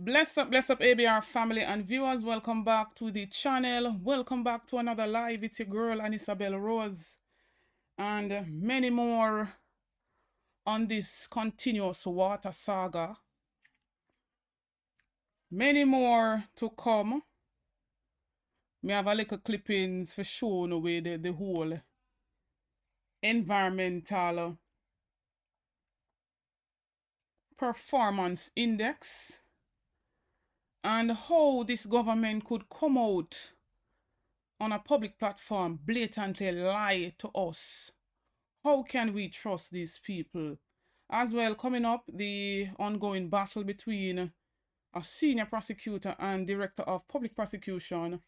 Bless up, ABR family and viewers. Welcome back to the channel. Welcome back to another live. It's your girl, Isabel Rose. And many more on this continuous water saga. Many more to come. Me have a little clippings for showing away the whole environmental performance index and how this government could come out on a public platform blatantly lie to us. How can we trust these people? As well, coming up, the ongoing battle between a senior prosecutor and director of public prosecution,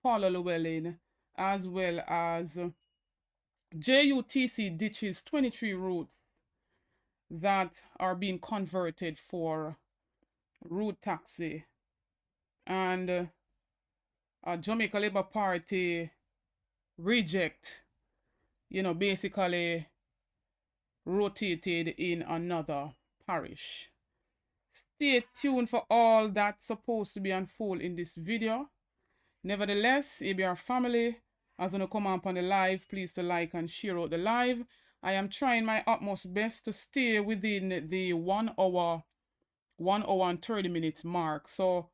Paula Llewellyn, as well as JUTC ditches 23 routes that are being converted for road taxi, and a Jamaica Labour Party reject, basically rotated in another parish. Stay tuned for all that's supposed to be unfold in this video. Nevertheless, ABR family, as you come up on the live, please to like and share out the live. I am trying my utmost best to stay within the 1 hour and 30 minutes mark. So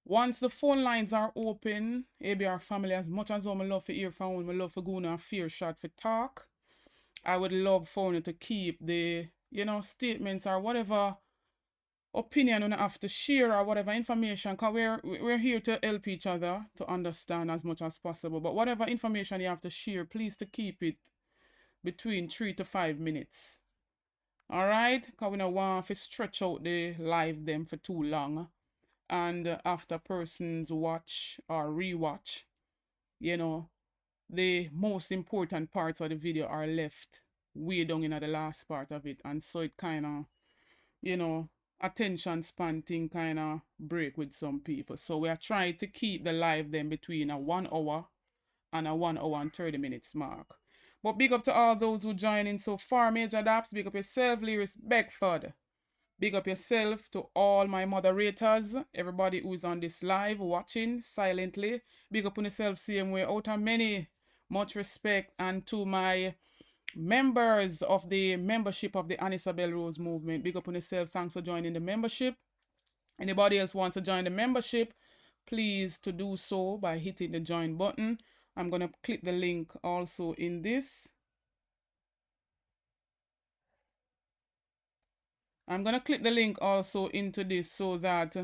once the phone lines are open, ABR family, as much as I love to hear from you, I love to go on a fair shot for talk. I would love for you to keep the, statements or whatever opinion you have to share or whatever information, because we're here to help each other to understand as much as possible. But whatever information you have to share, please to keep it between 3 to 5 minutes. All right? Because we don't want to stretch out the live them for too long. And after persons watch or rewatch, the most important parts of the video are left way down in the last part of it. And so it kind of, attention span thing kind of break with some people. So we are trying to keep the live then between a 1 hour and a 1 hour and 30 minutes mark. But big up to all those who join in so far. Major Daps, big up yourself. Lyris Beckford, big up yourself. To all my moderators, everybody who's on this live watching silently, big up on yourself same way. Out of many, much respect. And to my members of the membership of the Isabel Rose movement, big up on yourself. Thanks for joining the membership. Anybody else wants to join the membership, please to do so by hitting the join button. I'm going to click the link also in this. I'm going to click the link also into this so that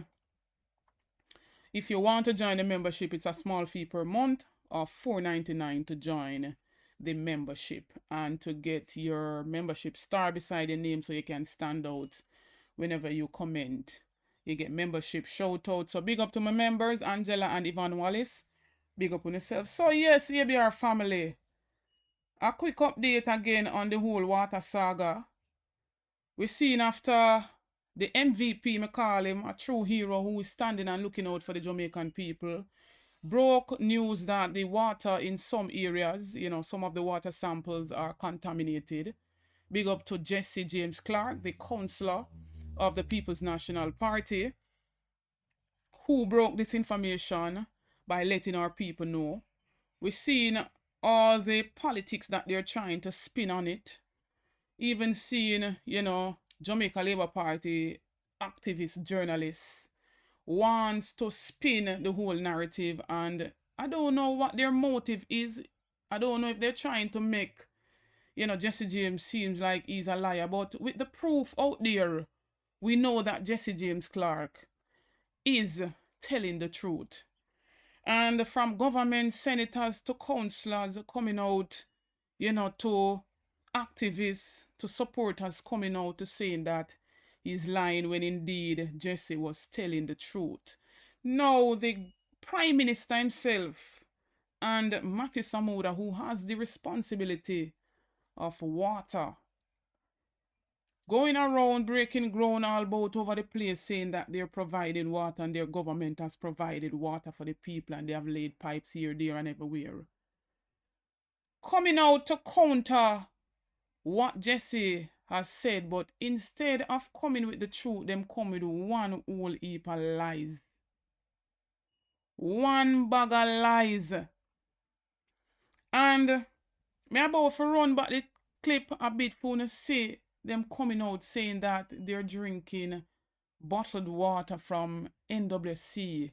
if you want to join the membership, it's a small fee per month of $4.99 to join the membership and to get your membership star beside your name so you can stand out whenever you comment. You get membership shout out. So big up to my members, Angela and Yvonne Wallace. Big up on yourself. So yes, ABR family, a quick update again on the whole water saga. We're seeing after the MVP, I call him, a true hero who is standing and looking out for the Jamaican people, broke news that the water in some areas, some of the water samples are contaminated. Big up to Jesse James Clark, the councillor of the People's National Party, who broke this information by letting our people know. We're seeing all the politics that they're trying to spin on it. Even seeing, Jamaica Labour Party activists, journalists, wants to spin the whole narrative, and I don't know what their motive is. I don't know if they're trying to make, Jesse James seems like he's a liar, but with the proof out there, we know that Jesse James Clark is telling the truth. And from government, senators to councillors coming out, to activists, to supporters coming out to saying that he's lying when indeed Jesse was telling the truth. Now the Prime Minister himself and Matthew Samuda, who has the responsibility of water, going around breaking ground all about over the place saying that they're providing water and their government has provided water for the people and they have laid pipes here, there and everywhere. Coming out to counter what Jesse has said, but instead of coming with the truth, them come with one whole heap of lies. One bag of lies. And me about to run back the clip a bit for you see them coming out saying that they're drinking bottled water from NWC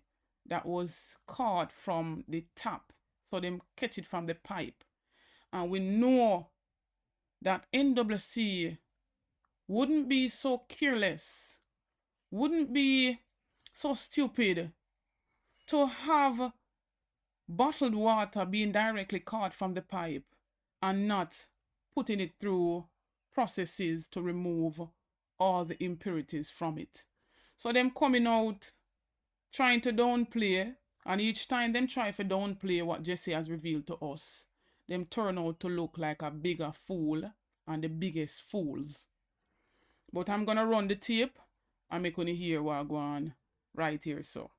that was caught from the tap. So them catch it from the pipe. And we know that NWC wouldn't be so careless, wouldn't be so stupid to have bottled water being directly caught from the pipe and not putting it through processes to remove all the impurities from it. So them coming out trying to downplay, and each time them try to downplay what Jesse has revealed to us, them turn out to look like a bigger fool and the biggest fools. But I'm gonna run the tape and make you hear what I go on right here. So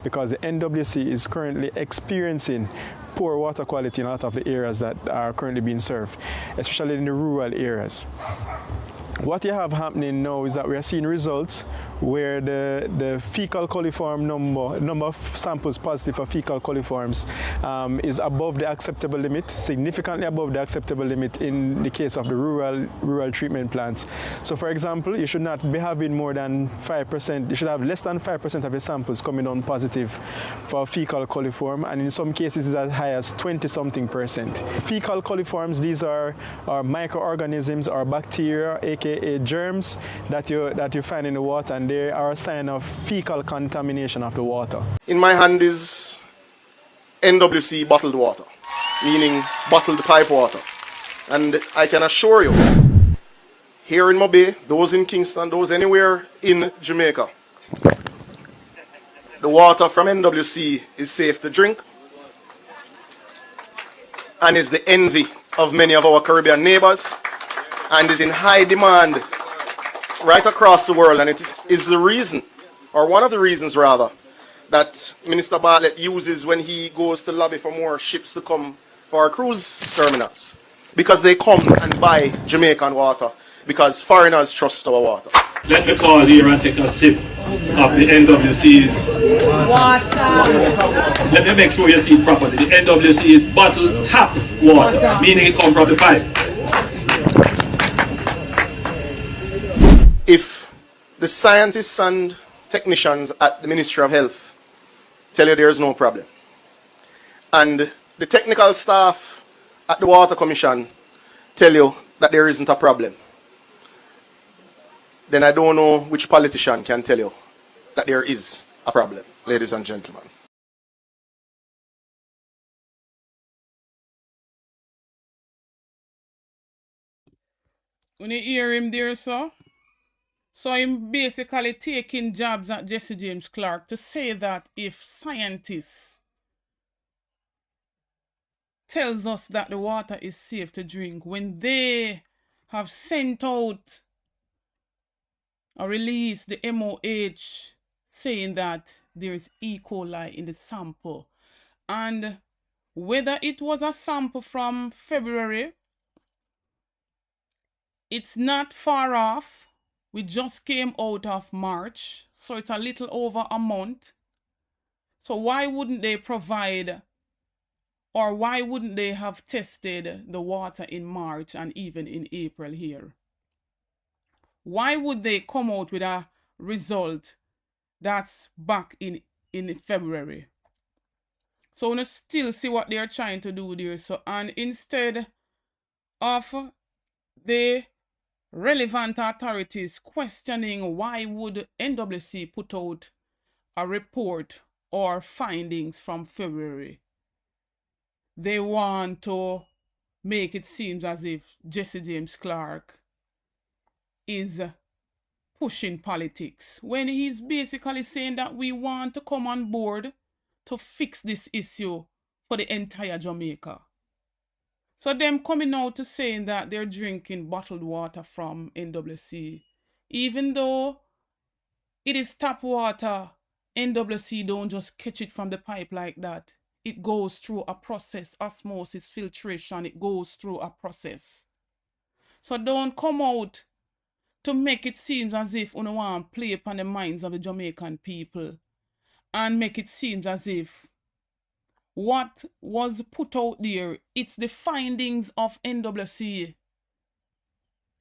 because the NWC is currently experiencing poor water quality in a lot of the areas that are currently being served, especially in the rural areas. What you have happening now is that we are seeing results where the fecal coliform number of samples positive for fecal coliforms is above the acceptable limit, significantly above the acceptable limit in the case of the rural treatment plants. So for example, you should not be having more than 5%, you should have less than 5% of your samples coming on positive for fecal coliform, and in some cases it's as high as 20-something%. Fecal coliforms, these are microorganisms or bacteria, aka germs that you find in the water, and they are a sign of fecal contamination of the water. In my hand is NWC bottled water, meaning bottled pipe water. And I can assure you, here in Mobay, those in Kingston, those anywhere in Jamaica, the water from NWC is safe to drink and is the envy of many of our Caribbean neighbors and is in high demand right across the world. And it is the reason, or one of the reasons rather, that Minister Bartlett uses when he goes to lobby for more ships to come for our cruise terminals. Because they come and buy Jamaican water, because foreigners trust our water. Let me pause here and take a sip of the NWC's water. Let me make sure you see it properly. The NWC is bottled tap water, meaning it comes from the pipe. If the scientists and technicians at the Ministry of Health tell you there's no problem, and the technical staff at the Water Commission tell you that there isn't a problem, then I don't know which politician can tell you that there is a problem, ladies and gentlemen. when you hear him there, so I'm basically taking jabs at Jesse James Clark to say that if scientists tells us that the water is safe to drink, when they have sent out or released the MOH saying that there is E. coli in the sample, and whether it was a sample from February, it's not far off. We just came out of March, so it's a little over a month. So why wouldn't they provide, or why wouldn't they have tested the water in March and even in April here? Why would they come out with a result that's back in February? So we still see what they're trying to do there. So, and instead of the relevant authorities questioning why would NWC put out a report or findings from February, they want to make it seem as if Jesse James Clark is pushing politics, when he's basically saying that we want to come on board to fix this issue for the entire Jamaica. So them coming out to saying that they're drinking bottled water from NWC, even though it is tap water, NWC don't just catch it from the pipe like that. It goes through a process, osmosis, filtration, it goes through a process. So don't come out to make it seem as if you want to play upon the minds of the Jamaican people and make it seem as if what was put out there, it's the findings of NWC.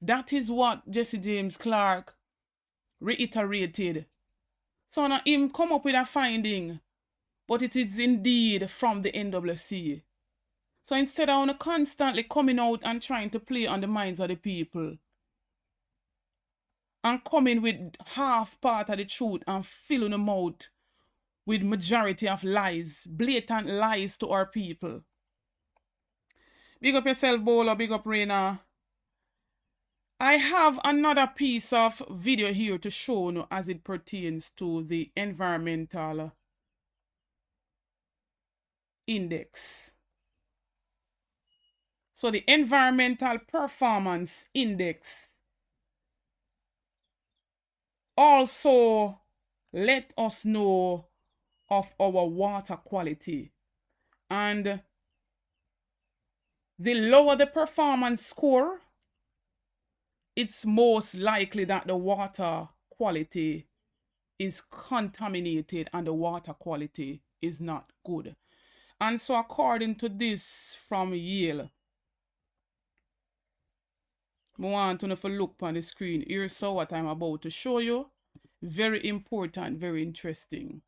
That is what Jesse James Clark reiterated. So now him come up with a finding, but it is indeed from the NWC. So instead of constantly coming out and trying to play on the minds of the people and coming with half part of the truth and filling them out with majority of lies, blatant lies to our people. Big up yourself, Bowler, big up Raina. I have another piece of video here to show you as it pertains to the environmental index. So the environmental performance index also let us know of our water quality. And the lower the performance score, it's most likely that the water quality is contaminated and the water quality is not good. And so according to this from Yale, I want you to look on the screen. Here's what I'm about to show you. Very important, very interesting.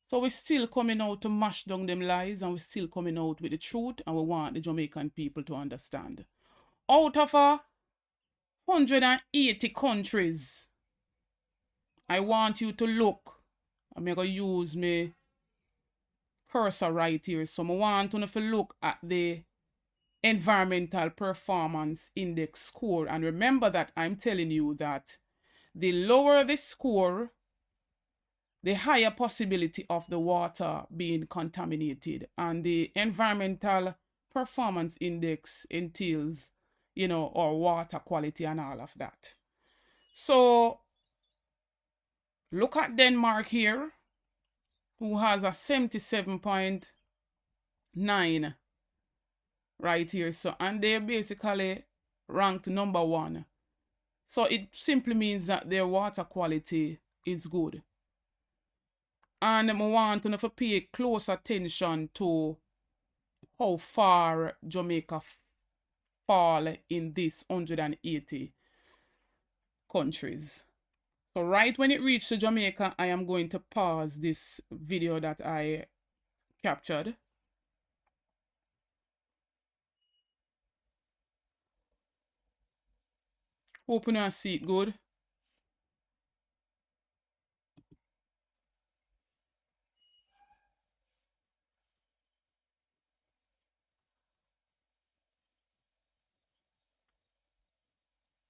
So we're still coming out to mash down them lies, and we're still coming out with the truth, and we want the Jamaican people to understand. Out of 180 countries, I want you to look. I'm going to use my cursor right here. So I want you to look at the environmental performance index score. And remember that I'm telling you that the lower the score, the higher possibility of the water being contaminated. And the environmental performance index entails, our water quality and all of that. So look at Denmark here, who has a 77.9 right here. So, and they're basically ranked number 1. So it simply means that their water quality is good. And I want to pay close attention to how far Jamaica fall in these 180 countries. So right when it reaches to Jamaica, I am going to pause this video that I captured. Hope you see it good.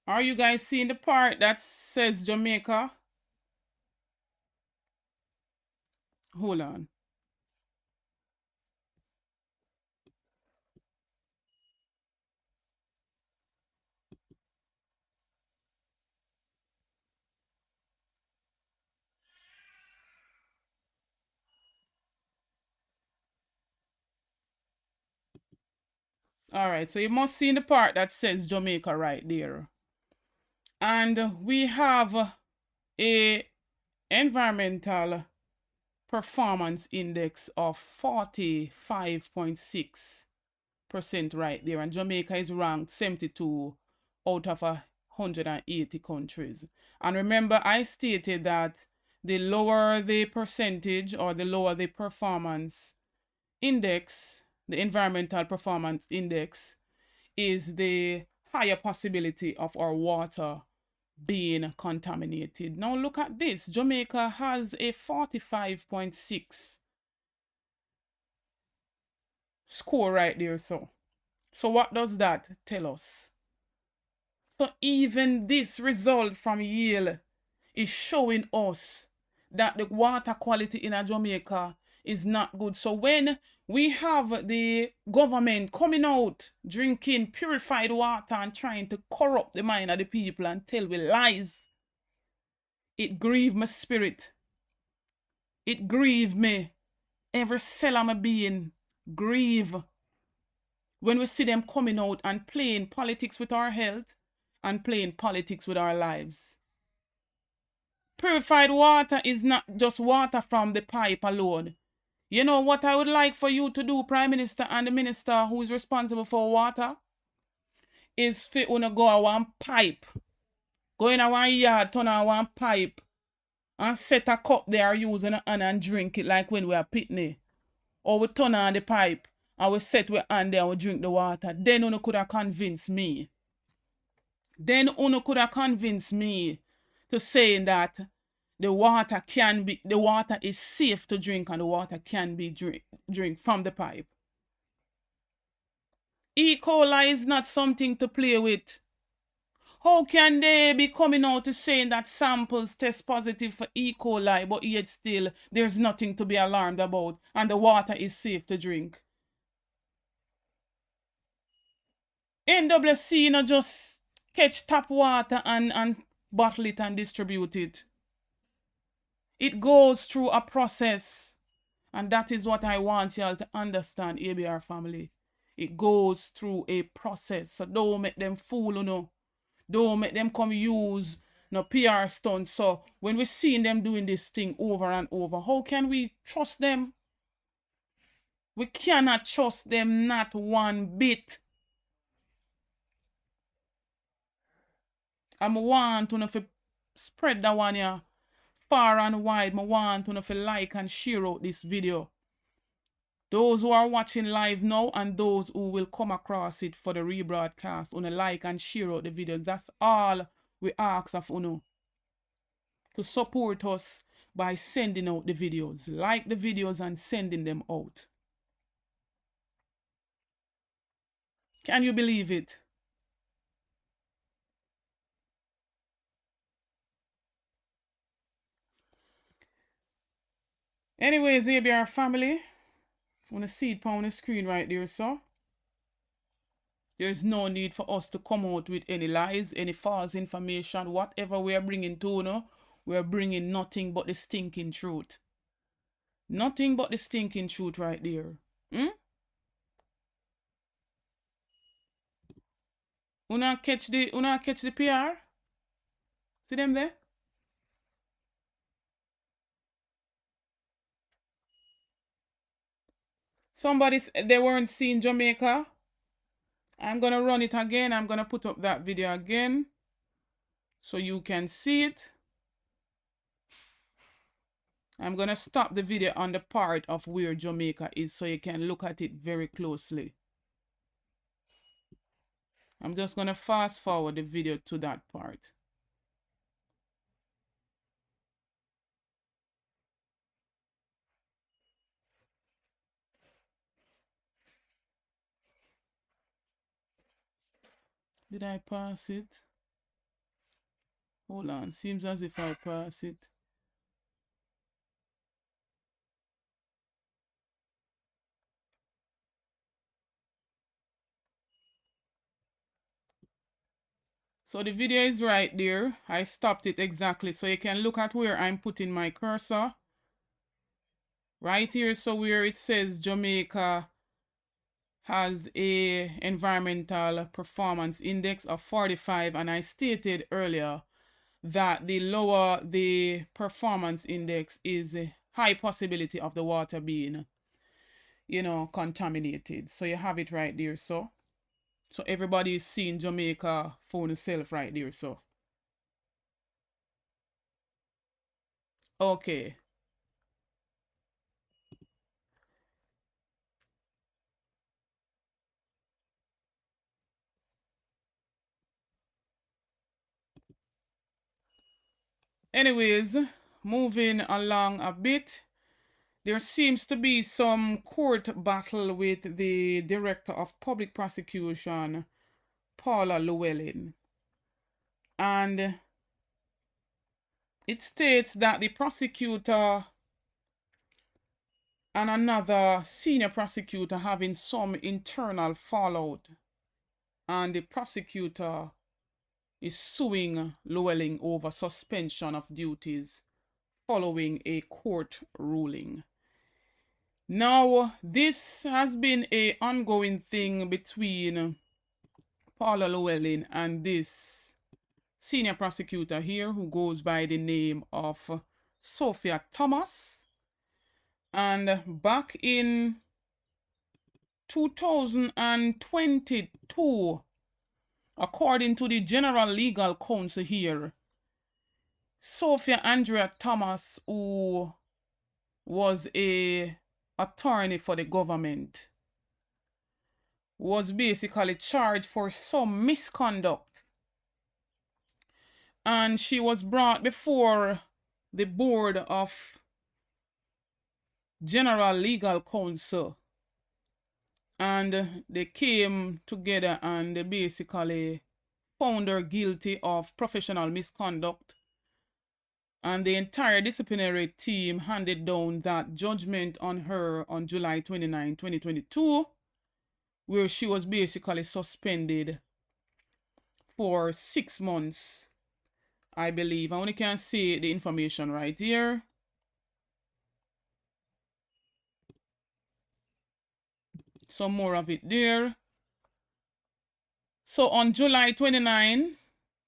Are you guys seeing the part that says Jamaica? Hold on. All right, so you must see the part that says Jamaica right there. And we have a environmental performance index of 45.6% right there. And Jamaica is ranked 72 out of 180 countries. And remember, I stated that the lower the percentage or the lower the performance index, the environmental performance index, is the higher possibility of our water being contaminated. Now look at this. Jamaica has a 45.6 score right there. So what does that tell us? So even this result from Yale is showing us that the water quality in Jamaica is not good. So when We have the government coming out, drinking purified water and trying to corrupt the mind of the people and tell we lies. It grieved my spirit. It grieved me. Every cell of my being grieve when we see them coming out and playing politics with our health and playing politics with our lives. Purified water is not just water from the pipe alone. You know what I would like for you to do, Prime Minister and the Minister who is responsible for water? Is for you to go a one pipe. Go in a one yard, turn on one pipe and set a cup there using a hand and drink it like when we are pitney. Or we turn on the pipe and we set we hand there and we drink the water. Then you could have convinced me. Then you could have convinced me to saying that the water is safe to drink and the water can be drink from the pipe. E. coli is not something to play with. How can they be coming out to saying that samples test positive for E. coli, but yet still there's nothing to be alarmed about and the water is safe to drink? NWC not just catch tap water and bottle it and distribute it. It goes through a process. And that is what I want y'all to understand, ABR family. It goes through a process. So don't make them fool, you know. Don't make them come use no PR stunts. So when we're seeing them doing this thing over and over, how can we trust them? We cannot trust them not one bit. I want to spread that one here far and wide. I want to like and share out this video. Those who are watching live now and those who will come across it for the rebroadcast, wanna like and share out the videos. That's all we ask of you to support us by sending out the videos. Like the videos and sending them out. Can you believe it? Anyways, ABR family, wanna see it on the screen right there, so there's no need for us to come out with any lies, any false information, whatever we are bringing to you, we are bringing nothing but the stinking truth. Nothing but the stinking truth right there. Una catch the PR? See them there? Somebody said they weren't seeing Jamaica. I'm gonna run it again. I'm gonna put up that video again so you can see it. I'm gonna stop the video on the part of where Jamaica is so you can look at it very closely. I'm just gonna fast forward the video to that part. Did I pass it? Hold on, seems as if I pass it. So the video is right there. I stopped it exactly so you can look at where I'm putting my cursor. Right here, so where it says Jamaica has a environmental performance index of 45, and I stated earlier that the lower the performance index is a high possibility of the water being, contaminated. So you have it right there, so everybody is seeing Jamaica for itself right there, so okay. Anyways, moving along a bit, there seems to be some court battle with the Director of Public Prosecution, Paula Llewellyn. And it states that the prosecutor and another senior prosecutor having some internal fallout. And the prosecutor is suing Llewellyn over suspension of duties following a court ruling. Now, this has been an ongoing thing between Paula Llewellyn and this senior prosecutor here who goes by the name of Sophia Thomas. And back in 2022, according to the General Legal Counsel here, Sophia Andrea Thomas, who was a attorney for the government, was basically charged for some misconduct. And she was brought before the board of General Legal Counsel. And they came together and they basically found her guilty of professional misconduct. And the entire disciplinary team handed down that judgment on her on July 29, 2022, where she was basically suspended for 6 months, I believe. I only can see the information right here. Some more of it there. So on July 29,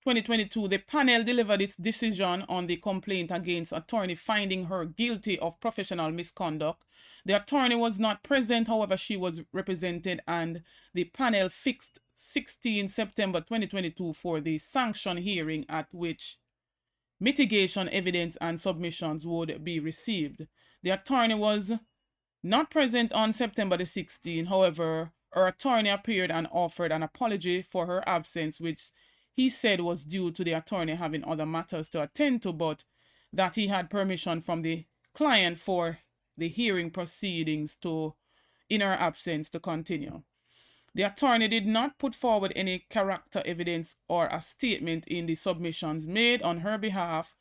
2022, the panel delivered its decision on the complaint against attorney finding her guilty of professional misconduct. The attorney was not present, however, she was represented, and the panel fixed 16 September 2022 for the sanction hearing at which mitigation evidence and submissions would be received. The attorney was not present on September the 16th, however, her attorney appeared and offered an apology for her absence, which he said was due to the attorney having other matters to attend to, but that he had permission from the client for the hearing proceedings to, in her absence, to continue. The attorney did not put forward any character evidence or a statement in the submissions made on her behalf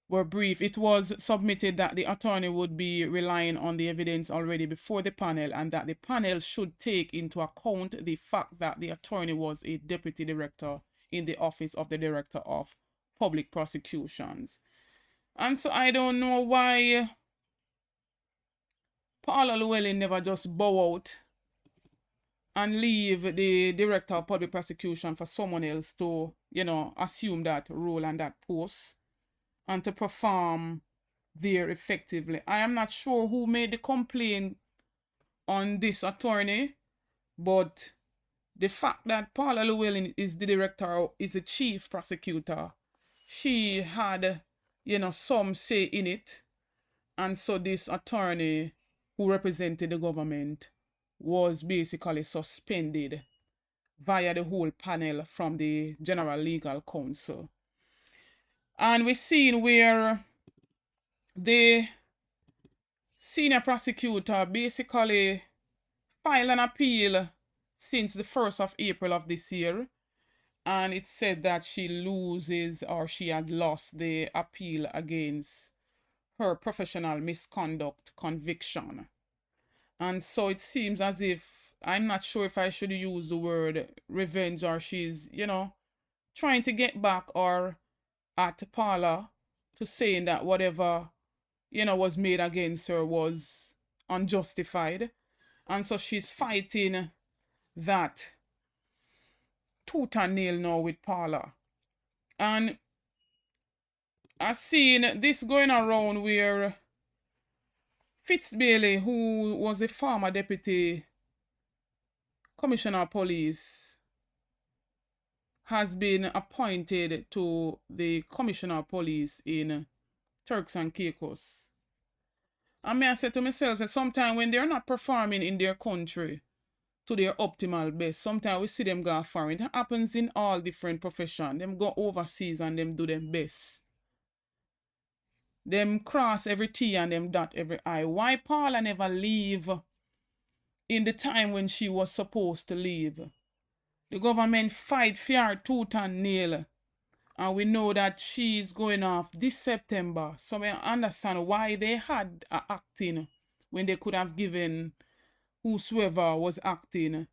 were brief. It was submitted that the attorney would be relying on the evidence already before the panel and that the panel should take into account the fact that the attorney was a deputy director in the office of the director of public prosecutions. And so I don't know why Paula Llewellyn never just bow out and leave the director of public prosecution for someone else to, assume that role and that post and to perform there effectively. I am not sure who made the complaint on this attorney, but the fact that Paula Llewellyn is the director, is the chief prosecutor, she had, some say in it. And so this attorney who represented the government was basically suspended via the whole panel from the General Legal Counsel. And we've seen where the senior prosecutor basically filed an appeal since the 1st of April of this year. And it said that she loses, or she had lost, the appeal against her professional misconduct conviction. And so it seems as if, I'm not sure if I should use the word revenge, or she's, trying to get back or at Paula to saying that whatever, was made against her was unjustified. And so she's fighting that tooth and nail now with Paula. And I've seen this going around where Fitzbailey, who was a former deputy commissioner of police, has been appointed to the commissioner of police in Turks and Caicos. And I said to myself that sometimes when they're not performing in their country to their optimal best, sometimes we see them go foreign. It happens in all different professions. Them go overseas and them do them best. Them cross every T and them dot every I. Why Paula never leave in the time when she was supposed to leave? The government fight for her tooth and nail. And we know that she's going off this September. So we understand why they had acting when they could have given whosoever was acting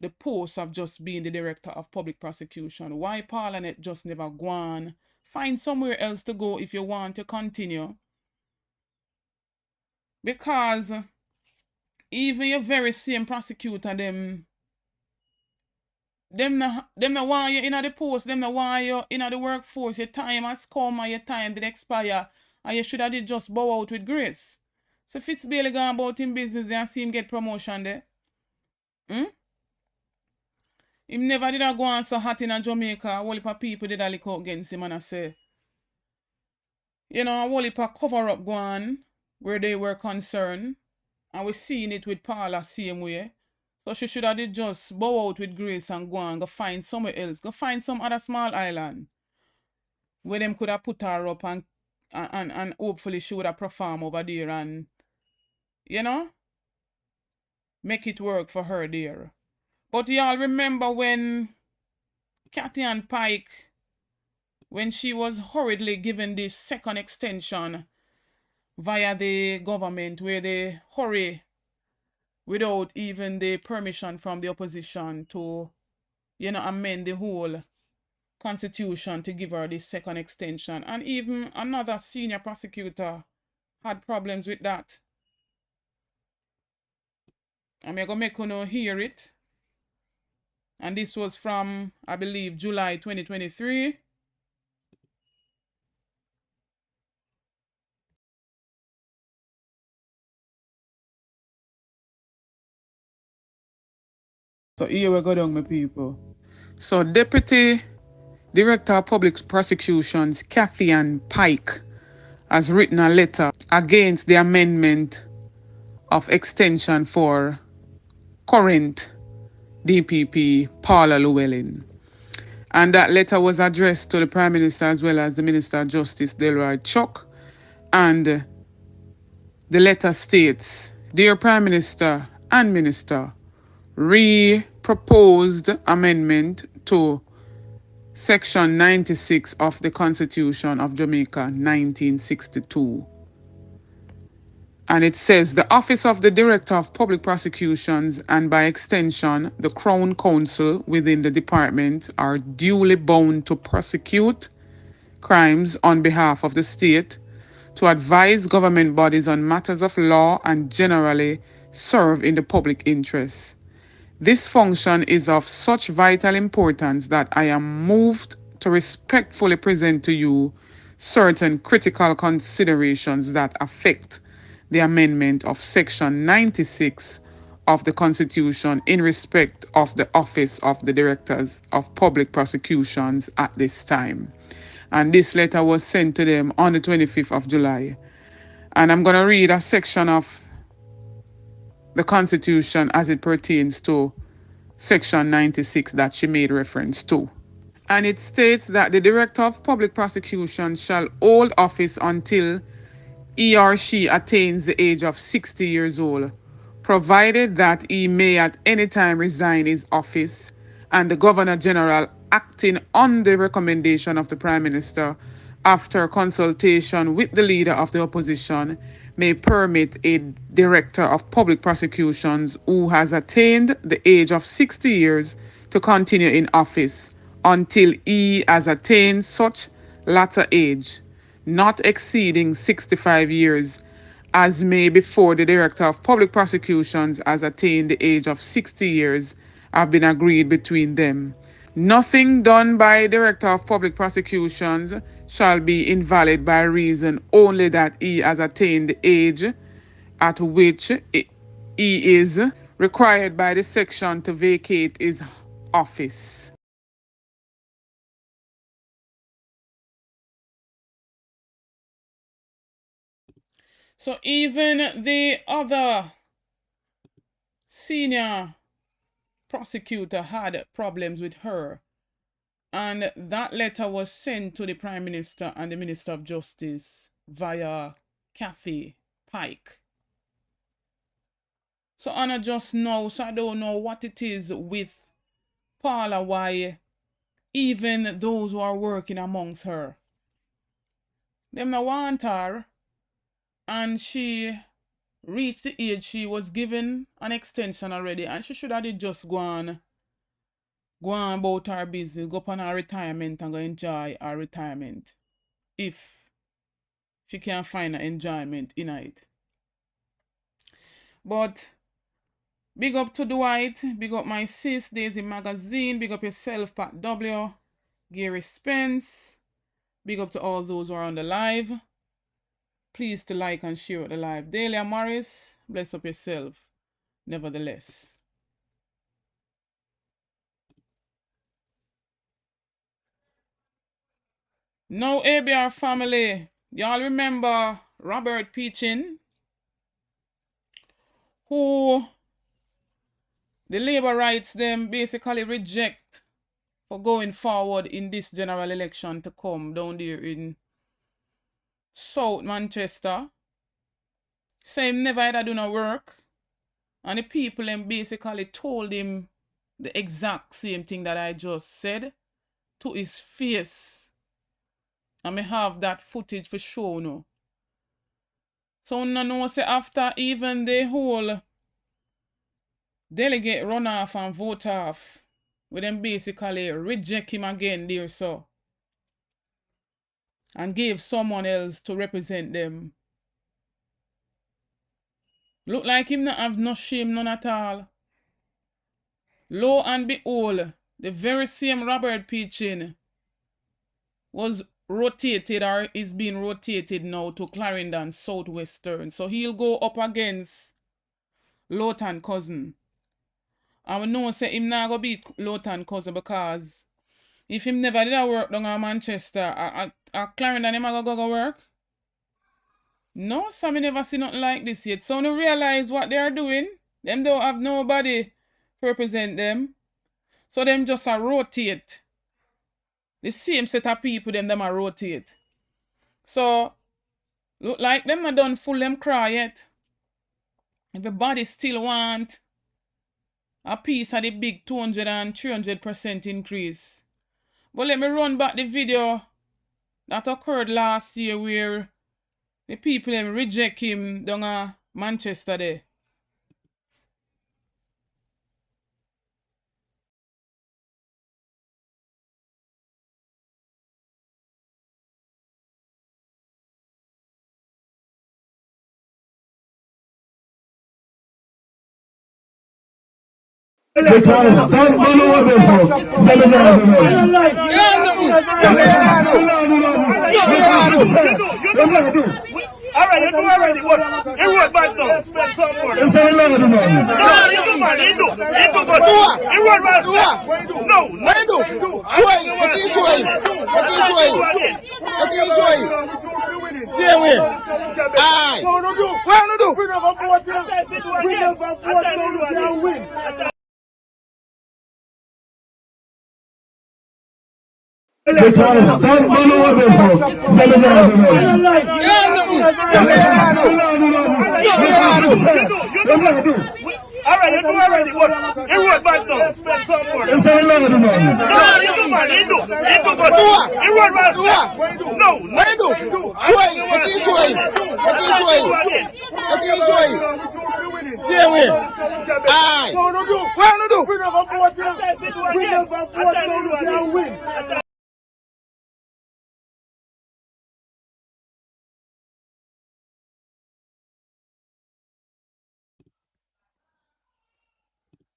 the post of just being the director of public prosecution? Why Parliament just never go on? Find somewhere else to go if you want to continue. Because even your very same prosecutor, them not want you in the post, them not want you in the workforce. Your time has come and your time did expire, and you should have did just bow out with grace. So Fitzbailey gone about in business and see him get promotion there. Him never did go on so hot in Jamaica. A whole heap of people did a lick out against him, and I say, you know, a whole heap of cover up go on where they were concerned. And we're seeing it with Paula same way. So she should have just bow out with grace and go and go find somewhere else. Go find some other small island where them could have put her up and hopefully she would have performed over there and, you know, make it work for her there. But y'all remember when Cathy Ann Pike, when she was hurriedly given this second extension via the government, where they hurry without even the permission from the opposition to, you know, amend the whole constitution to give her this second extension. And even another senior prosecutor had problems with that. I'm going to make you hear it. And this was from, I believe, July 2023. So here we go down, my people. So Deputy Director of Public Prosecutions, Cathy Ann Pike, has written a letter against the amendment of extension for current DPP Paula Llewellyn. And that letter was addressed to the Prime Minister as well as the Minister of Justice, Delroy Chuck. And the letter states, Dear Prime Minister and Minister, proposed amendment to Section 96 of the Constitution of Jamaica, 1962. And it says, the Office of the Director of Public Prosecutions and by extension, the Crown Counsel within the department are duly bound to prosecute crimes on behalf of the state, to advise government bodies on matters of law and generally serve in the public interest. This function is of such vital importance that I am moved to respectfully present to you certain critical considerations that affect the amendment of Section 96 of the Constitution in respect of the Office of the Directors of Public Prosecutions at this time. And this letter was sent to them on the 25th of July. And I'm going to read a section of the Constitution as it pertains to Section 96 that she made reference to. And it states that the Director of Public Prosecution shall hold office until he or she attains the age of 60 years old, provided that he may at any time resign his office, and the Governor General, acting on the recommendation of the Prime Minister, after consultation with the Leader of the Opposition, may permit a Director of Public Prosecutions who has attained the age of 60 years to continue in office until he has attained such latter age, not exceeding 65 years, as may before the Director of Public Prosecutions has attained the age of 60 years have been agreed between them. Nothing done by Director of Public Prosecutions shall be invalid by reason only that he has attained the age at which he is required by the section to vacate his office. So even the other senior prosecutor had problems with her. And that letter was sent to the Prime Minister and the Minister of Justice via Cathy Pike. So Anna just knows, so I don't know what it is with Paula, why even those who are working amongst her, them not want her, and she reached the age she was given an extension already, and she should have just go on about her business, go on her retirement and go enjoy her retirement. If she can find an enjoyment in it. But big up to Dwight, big up my sis, Daisy Magazine, big up yourself, Pat W, Gary Spence, big up to all those who are on the live. Please to like and share the live. Delia Morris, bless up yourself, nevertheless. Now, ABR family, y'all remember Robert Peachin, who the Labourites them basically reject for going forward in this general election to come down there in South Manchester. Say him never had do no work. And the people them basically told him the exact same thing that I just said to his face. And me have that footage for show now. So no know say after even the whole delegate run off and vote off, we them basically reject him again there so. And gave someone else to represent them. Look like him not have no shame none at all. Lo and behold, the very same Robert Peachin was rotated or is being rotated now to Clarendon Southwestern. So he'll go up against Lowton Cousin. And we know say him not go beat Lowton Cousin because if him never did a work down in Manchester, at Clarendon him go work. No, so me never see nothing like this yet. So no realize what they are doing. Them don't have nobody to represent them. So them just a rotate. The same set of people, them a rotate. So, look like them not done full them cry yet. Everybody still want a piece of the big 200 and 300% increase. But let me run back the video that occurred last year where the people them reject him down at Manchester there. Because don't know what this is. Alright, you do already, but it was bad now. It's a lot of money. No, you do bad, you do, but it was bad. No, when do? What is showing? See where? Aye. What do? We never vote. We never vote, so we can win. Because don't know what this is. Alright, you do already, but it was bad now. It's a lot of money. No, you do bad, you do, but it was bad. No, when do? What is showing? See where? Aye. What do? We never vote. We never vote, so we can win.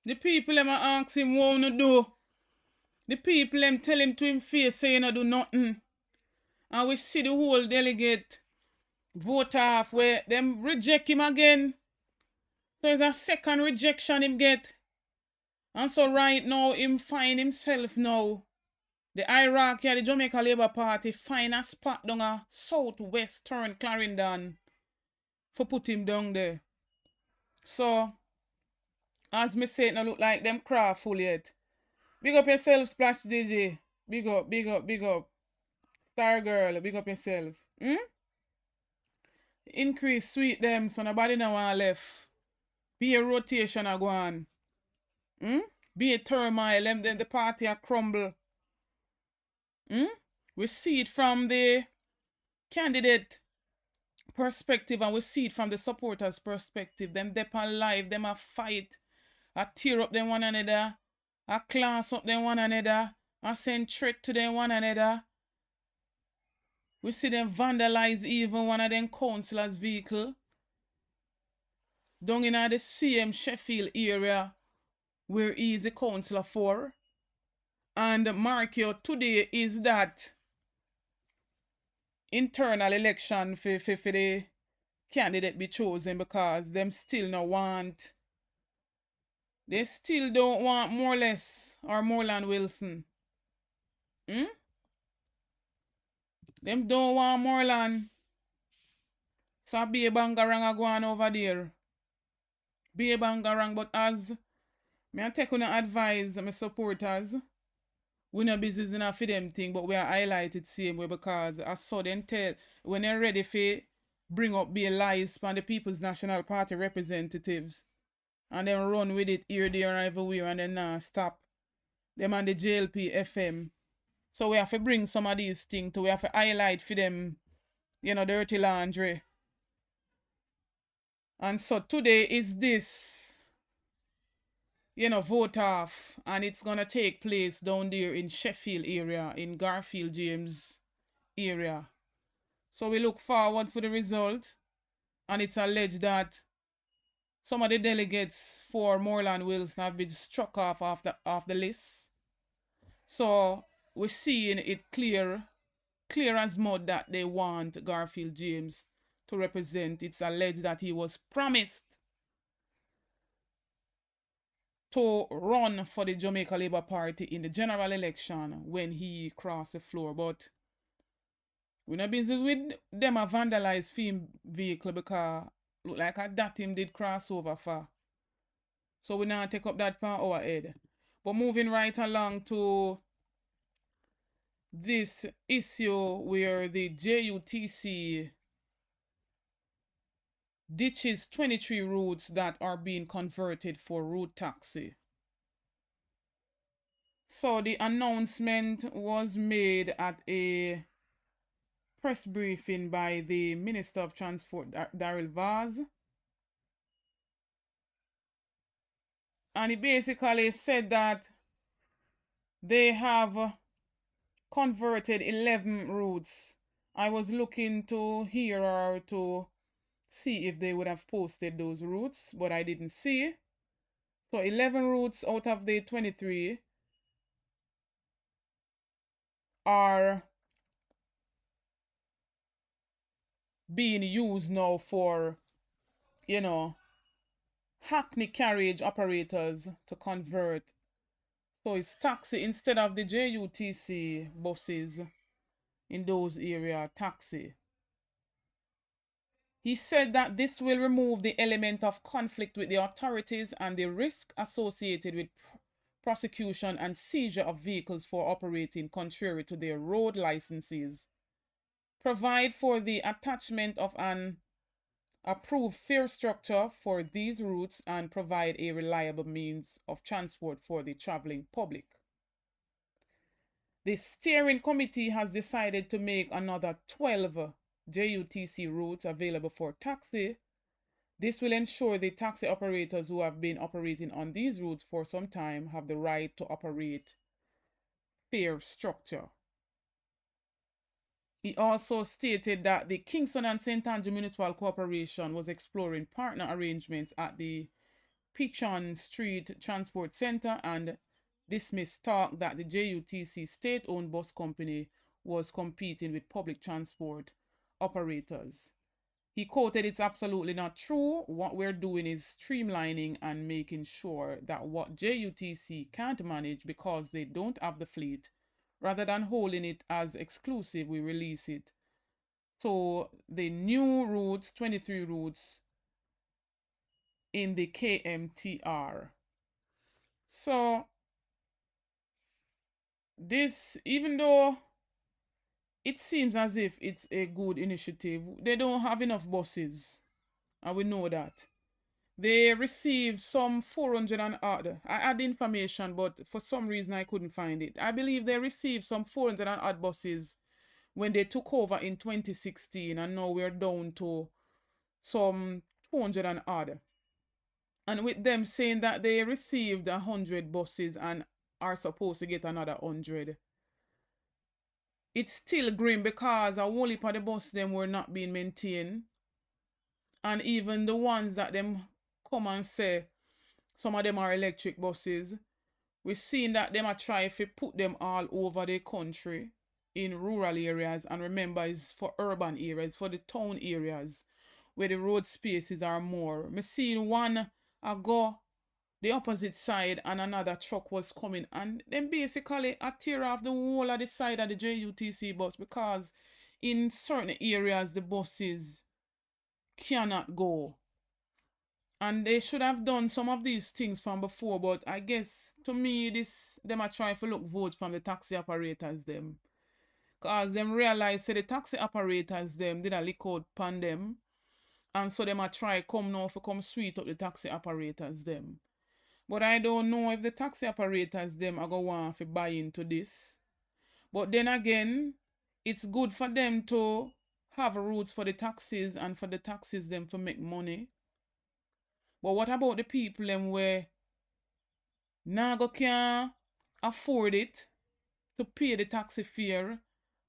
The people them ask him what to do. The people them tell him to him face say you no do nothing. And we see the whole delegate vote off where them reject him again. So it's a second rejection him get. And so right now him find himself now. The Iraqi, the Jamaica Labour Party find a spot down a southwestern Clarendon for put him down there. So as me say, it no look like them craft full yet. Big up yourself, Splash DJ. Big up. Star Girl, big up yourself. Increase sweet them, so nobody no want left. Be a rotation a go on. Be a turmoil, them then the party a crumble. We see it from the candidate perspective, and we see it from the supporters' perspective. Them dep on live, them a fight, a tear up them one another, a class up them one another, a send threat to them one another. We see them vandalize even one of them councillors' vehicle down in the CM Sheffield area where he is a councillor for. And mark you, today is that internal election for the candidate be chosen, because them still no want, they still don't want Morless or Moreland Wilson. Them don't want Moreland. So be a bangarang a go on over there. Be a bangarang, but as me I take on advise my supporters, we no business enough for them thing, but we are highlighted same way, because I saw them tell when they're ready for bring up be lies from the People's National Party representatives, and then run with it here, there, and everywhere, and then stop them on the JLP FM. So we have to bring some of these things to, we have to highlight for them, dirty laundry. And so today is this, vote off, and it's gonna take place down there in Sheffield area, in Garfield James area. So we look forward for the result, and it's alleged that some of the delegates for Moreland Wilson have been struck off the list. So we're seeing it clear as mud that they want Garfield James to represent. It's alleged that he was promised to run for the Jamaica Labour Party in the general election when he crossed the floor. But we're not busy with them a vandalized film vehicle, because look like that him did cross over for. So we now take up that part our head. But moving right along to this issue where the JUTC ditches 23 routes that are being converted for route taxi. So the announcement was made at a press briefing by the Minister of Transport, Daryl Vaz. And he basically said that they have converted 11 routes. I was looking to hear or to see if they would have posted those routes, but I didn't see. So 11 routes out of the 23 are being used now for, hackney carriage operators to convert. So it's taxi instead of the JUTC buses in those areas, taxi. He said that this will remove the element of conflict with the authorities and the risk associated with prosecution and seizure of vehicles for operating contrary to their road licenses. Provide for the attachment of an approved fare structure for these routes and provide a reliable means of transport for the traveling public. The steering committee has decided to make another 12 JUTC routes available for taxi. This will ensure the taxi operators who have been operating on these routes for some time have the right to operate fare structure. He also stated that the Kingston and St. Andrew Municipal Corporation was exploring partner arrangements at the Pichon Street Transport Center and dismissed talk that the JUTC state-owned bus company was competing with public transport operators. He quoted, "It's absolutely not true. What we're doing is streamlining and making sure that what JUTC can't manage because they don't have the fleet, rather than holding it as exclusive, we release it." So the new routes, 23 routes in the KMTR. So this, even though it seems as if it's a good initiative, they don't have enough buses, and we know that. They received some 400 and odd. I had information, but for some reason I couldn't find it. I believe they received some 400 and odd buses when they took over in 2016, and now we're down to some 200 and odd. And with them saying that they received 100 buses and are supposed to get another 100. It's still grim because a whole heap of the bus them were not being maintained. And even the ones that them come and say, some of them are electric buses, we're seeing that them are trying to put them all over the country in rural areas. And remember, it's for urban areas, for the town areas where the road spaces are more. Me seen one go the opposite side and another truck was coming, and then basically I tear off the whole of the side of the JUTC bus because in certain areas the buses cannot go. And they should have done some of these things from before, but I guess to me them are trying to look votes from the taxi operators them. Cause them realize the taxi operators them did a lick out pan them. And so them are try come now for come sweet up the taxi operators them. But I don't know if the taxi operators them are going to want to buy into this. But then again, it's good for them to have routes for the taxis and for the taxis them to make money. But what about the people them where now can afford it to pay the taxi fare?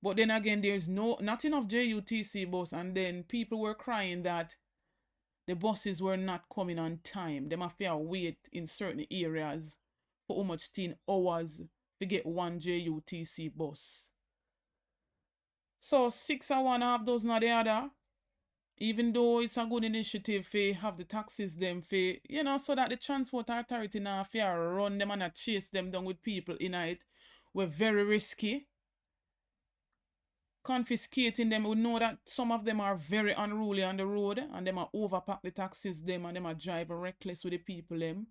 But then again, there's not enough JUTC bus, and then people were crying that the buses were not coming on time. They must have to wait in certain areas for almost 10 hours to get one JUTC bus. So 6 of one, half dozen of the other. Even though it's a good initiative to have the taxis them for, so that the transport authority now have to run them and not chase them down with people in it. We're very risky. Confiscating them, we know that some of them are very unruly on the road and them are overpack the taxis them and them are driving reckless with the people them,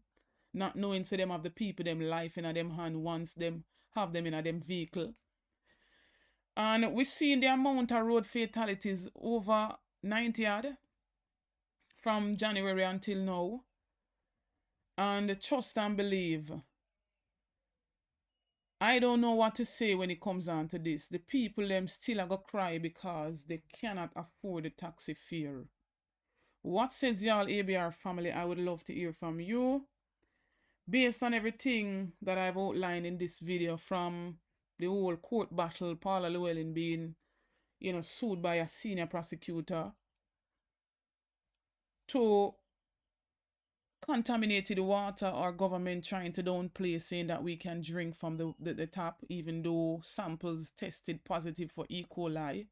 not knowing so them have the people them life in a them hand once them have them in a them vehicle. And we seen the amount of road fatalities over 90 odd from January until now. And trust and believe, I don't know what to say when it comes on to this. The people them still are gonna cry because they cannot afford the taxi fare. What says y'all, ABR family? I would love to hear from you. Based on everything that I've outlined in this video, from the whole court battle, Paula Llewellyn being, sued by a senior prosecutor, to contaminated water or government trying to downplay saying that we can drink from the tap even though samples tested positive for E. coli.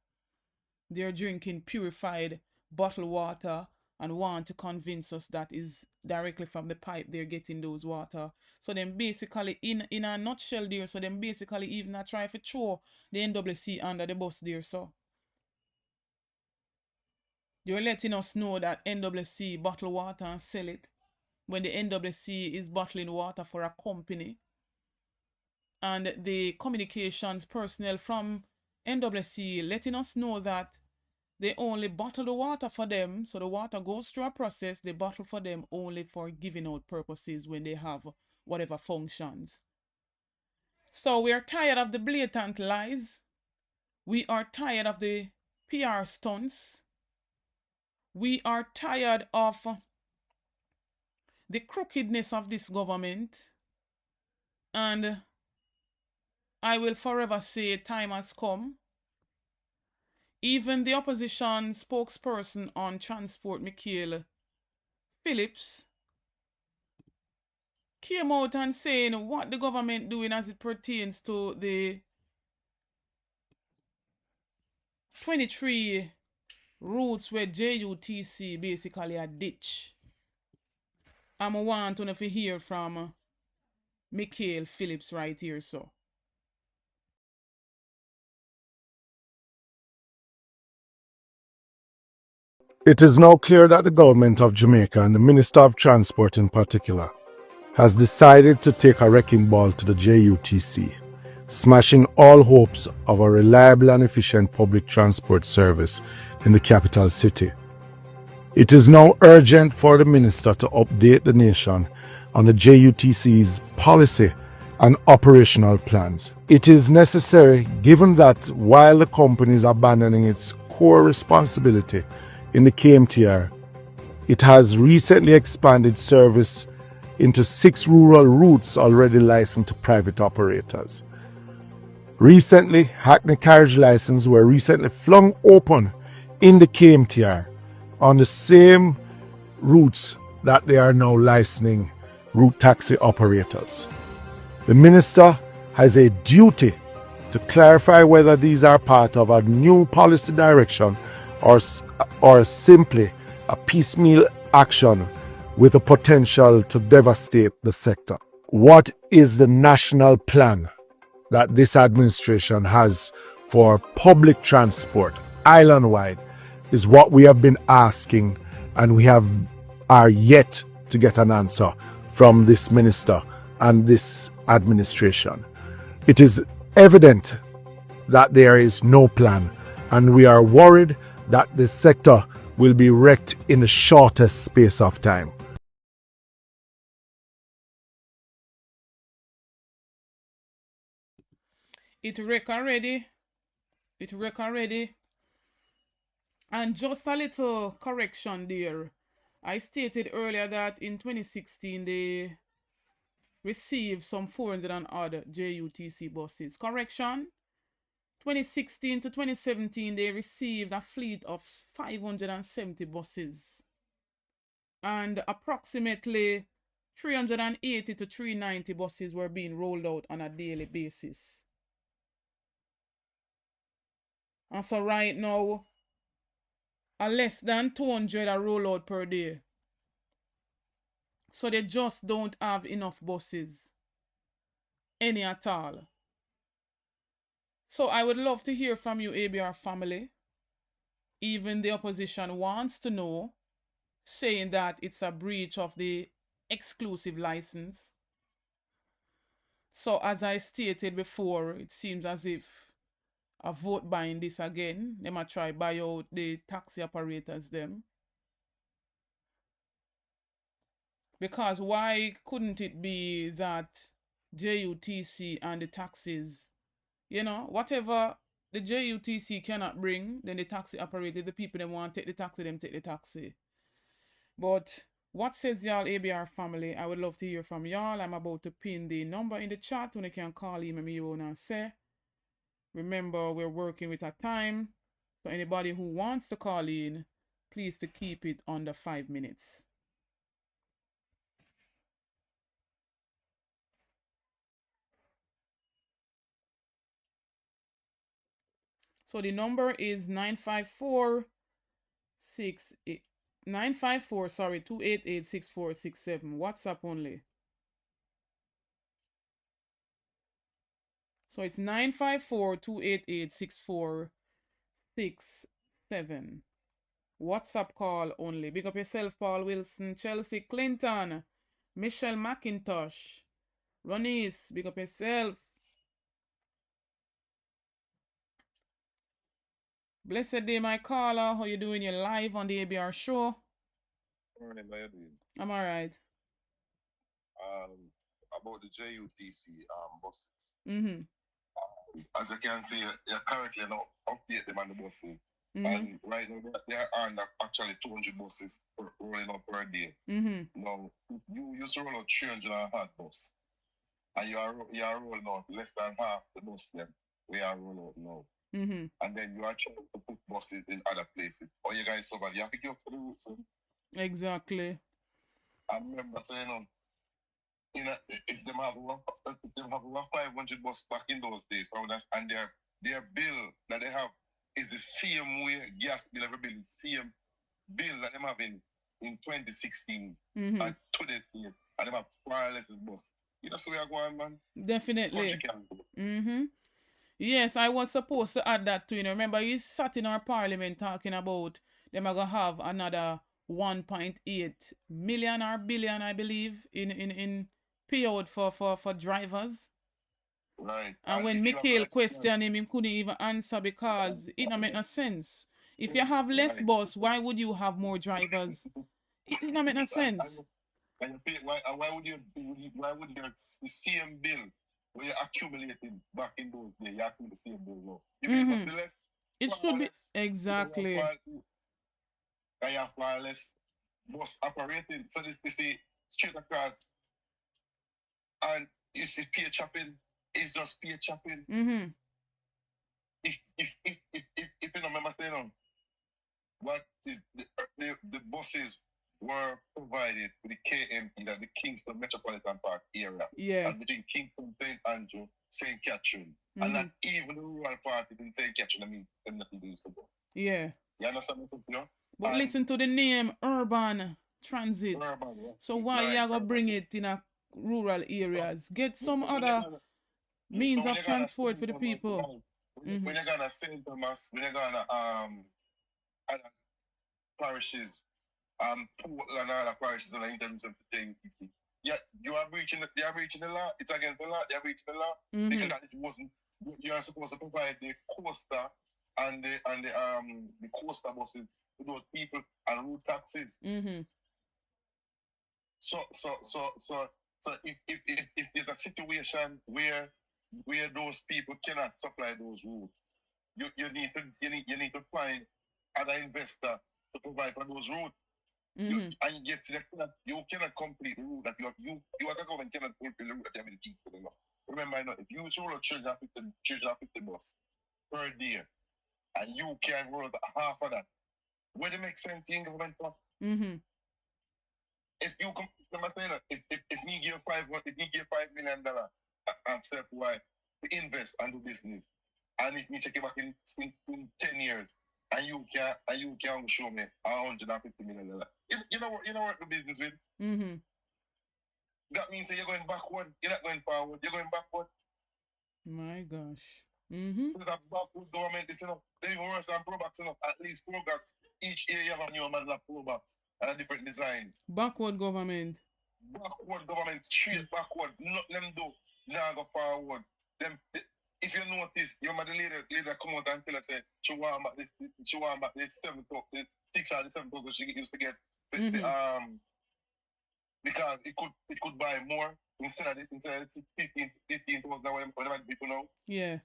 They're drinking purified bottled water and want to convince us that is directly from the pipe they're getting those water. So then basically in a nutshell there, so then basically even I try to throw the NWC under the bus there. So you're letting us know that NWC bottle water and sell it when the NWC is bottling water for a company. And the communications personnel from NWC letting us know that they only bottle the water for them. So the water goes through a process. They bottle for them only for giving out purposes when they have whatever functions. So we are tired of the blatant lies. We are tired of the PR stunts. We are tired of the crookedness of this government. And I will forever say time has come. Even the opposition spokesperson on transport, Michael Phillips, came out and saying what the government doing as it pertains to the 23 routes where JUTC basically a ditch. I want to hear from Michael Phillips right here, so. It is now clear that the government of Jamaica and the Minister of Transport in particular has decided to take a wrecking ball to the JUTC, smashing all hopes of a reliable and efficient public transport service in the capital city. It is now urgent for the minister to update the nation on the JUTC's policy and operational plans. It is necessary given that while the company is abandoning its core responsibility in the KMTR, it has recently expanded service into 6 rural routes already licensed to private operators. Recently, Hackney carriage licenses were recently flung open in the KMTR on the same routes that they are now licensing route taxi operators. The Minister has a duty to clarify whether these are part of a new policy direction or simply a piecemeal action with the potential to devastate the sector. What is the national plan that this administration has for public transport island-wide is what we have been asking, and we are yet to get an answer from this minister and this administration. It is evident that there is no plan, and we are worried that the sector will be wrecked in the shortest space of time. It wreck already. It wreck already. And just a little correction there. I stated earlier that in 2016 they received some 400 and odd JUTC buses. Correction. 2016 to 2017 they received a fleet of 570 buses. And approximately 380 to 390 buses were being rolled out on a daily basis. And so right now, a less than 200 are roll out per day. So they just don't have enough buses. Any at all. So I would love to hear from you, ABR family. Even the opposition wants to know, saying that it's a breach of the exclusive license. So as I stated before, it seems as if a vote buying this again. They might try buy out the taxi operators them. Because why couldn't it be that JUTC and the taxis, you know, whatever the JUTC cannot bring, then the taxi operator, the people that want to take the taxi, them take the taxi. But what says y'all, ABR family? I would love to hear from y'all. I'm about to pin the number in the chat when you can call him and me and say. Remember, we're working with a time. So anybody who wants to call in, please to keep it under 5 minutes. So the number is 954 288 6467. WhatsApp only. So it's 954 288 6467. WhatsApp call only. Big up yourself, Paul Wilson, Chelsea Clinton, Michelle McIntosh, Ronice, big up yourself. Blessed day, my caller. How you doing? You're live on the ABR show. Morning, how you doing? I'm alright. About the JUTC buses. Mm-hmm. As you can see, you're currently now update them on the buses. Mm-hmm. And right now, there are actually 200 buses rolling up per day. Mm-hmm. Now, you used to roll out 300 and a half bus. And you are rolling out less than half the bus them. We are rolling out now. Mm-hmm. And then you are trying to put buses in other places. Or you guys survive. You have to give up to the routes. Exactly. I remember saying, if them have over 500 bus back in those days, and their bill that they have is the same way gas bill, every bill is the same bill that they have in 2016 Mm-hmm. and today, and they have far less bus. You know, so we are going, man. Definitely. Mm-hmm. Yes, I was supposed to add that to you. Remember, you sat in our parliament talking about them are gonna have another 1.8 million or billion, I believe, in payout for drivers. Right. And when Mikhail questioned him, he couldn't even answer because it don't make no sense. If you have less bus, why would you have more drivers? It don't make no sense. And you pay, why would you the same bill when you're accumulating back in those days, you accumulate the same those now. You mean it must be less? It Far should be less. exactly. You have far less bus operating. So this is straight across. And it's peer chopping. It's just peer chopping. Mm-hmm. If you don't remember saying on what is the buses were provided with the KMP, that the Kingston Metropolitan Park area. Yeah. And between Kingston, St. Andrew, St. Catherine. And not even the rural part in St. Catherine, I mean, nothing to use to go. Yeah. You understand what I'm saying? But listen to the name Urban Transit. Urban, yeah. So why you gonna bring it in a rural areas? Get some other means of transport for the people. When you're gonna St. Thomas, when you're gonna other parishes, Portland and other parishes in terms of the thing, yeah, you are breaching the law. It's against the law. You're breaching the law because it wasn't. You are supposed to provide the coaster and the coaster buses to those people and route taxis. So if there's a situation where those people cannot supply those routes, you need to find other investor to provide for those routes. And yes, you cannot complete the route that you as a government cannot fulfill the route that you have in the keys to the law. Remember, if you roll out 350 bus per day, and you can roll out half of that, would it make sense in government? If you remember saying that, if me give $5 million accept why to invest and do business, and if me check it back in 10 years, and you can show me $150 million. You know what the business with? That means that you're going backward. You're not going forward. You're going backward. My gosh. It's a backward government. It's they're even worse than Probox. At least Probox. Each year you have a new model of Probox and a different design. Backward government. Backward government. Straight backward. Nothing them do. Now go forward. If you notice, your mother later come out and tell us she want back this 6 or the 7,000 she used to get because it could buy more instead of 15,000 whatever people know. Yeah.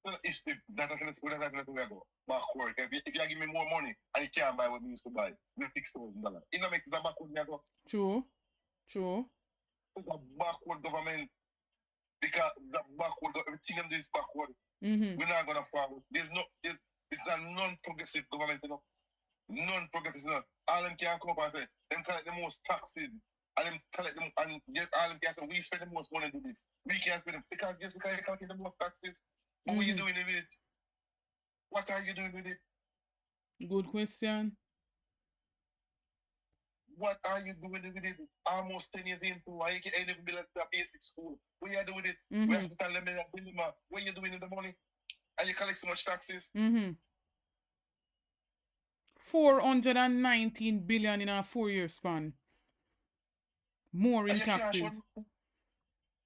So if that's where I go backward. If you give me more money and you can't buy what we used to buy with $6,000, it don't make sense backward me go. True. It's a backward government. Because the backward, everything them do is backward. We're not gonna forward. It's a non-progressive government, Non-progressive, All them can come up and say, them collect the most taxes, and them collect them, and yes, all them can say, we spend the most money to do this. We can't spend them because you collect the most taxes. But what are you doing with it? What are you doing with it? Good question. What are you doing with it? Almost 10 years into why you can't even build a basic school? What are you doing with it? We have to tell them what are you doing with the money? And you collect so much taxes? 419 billion in a 4-year span. More in taxes.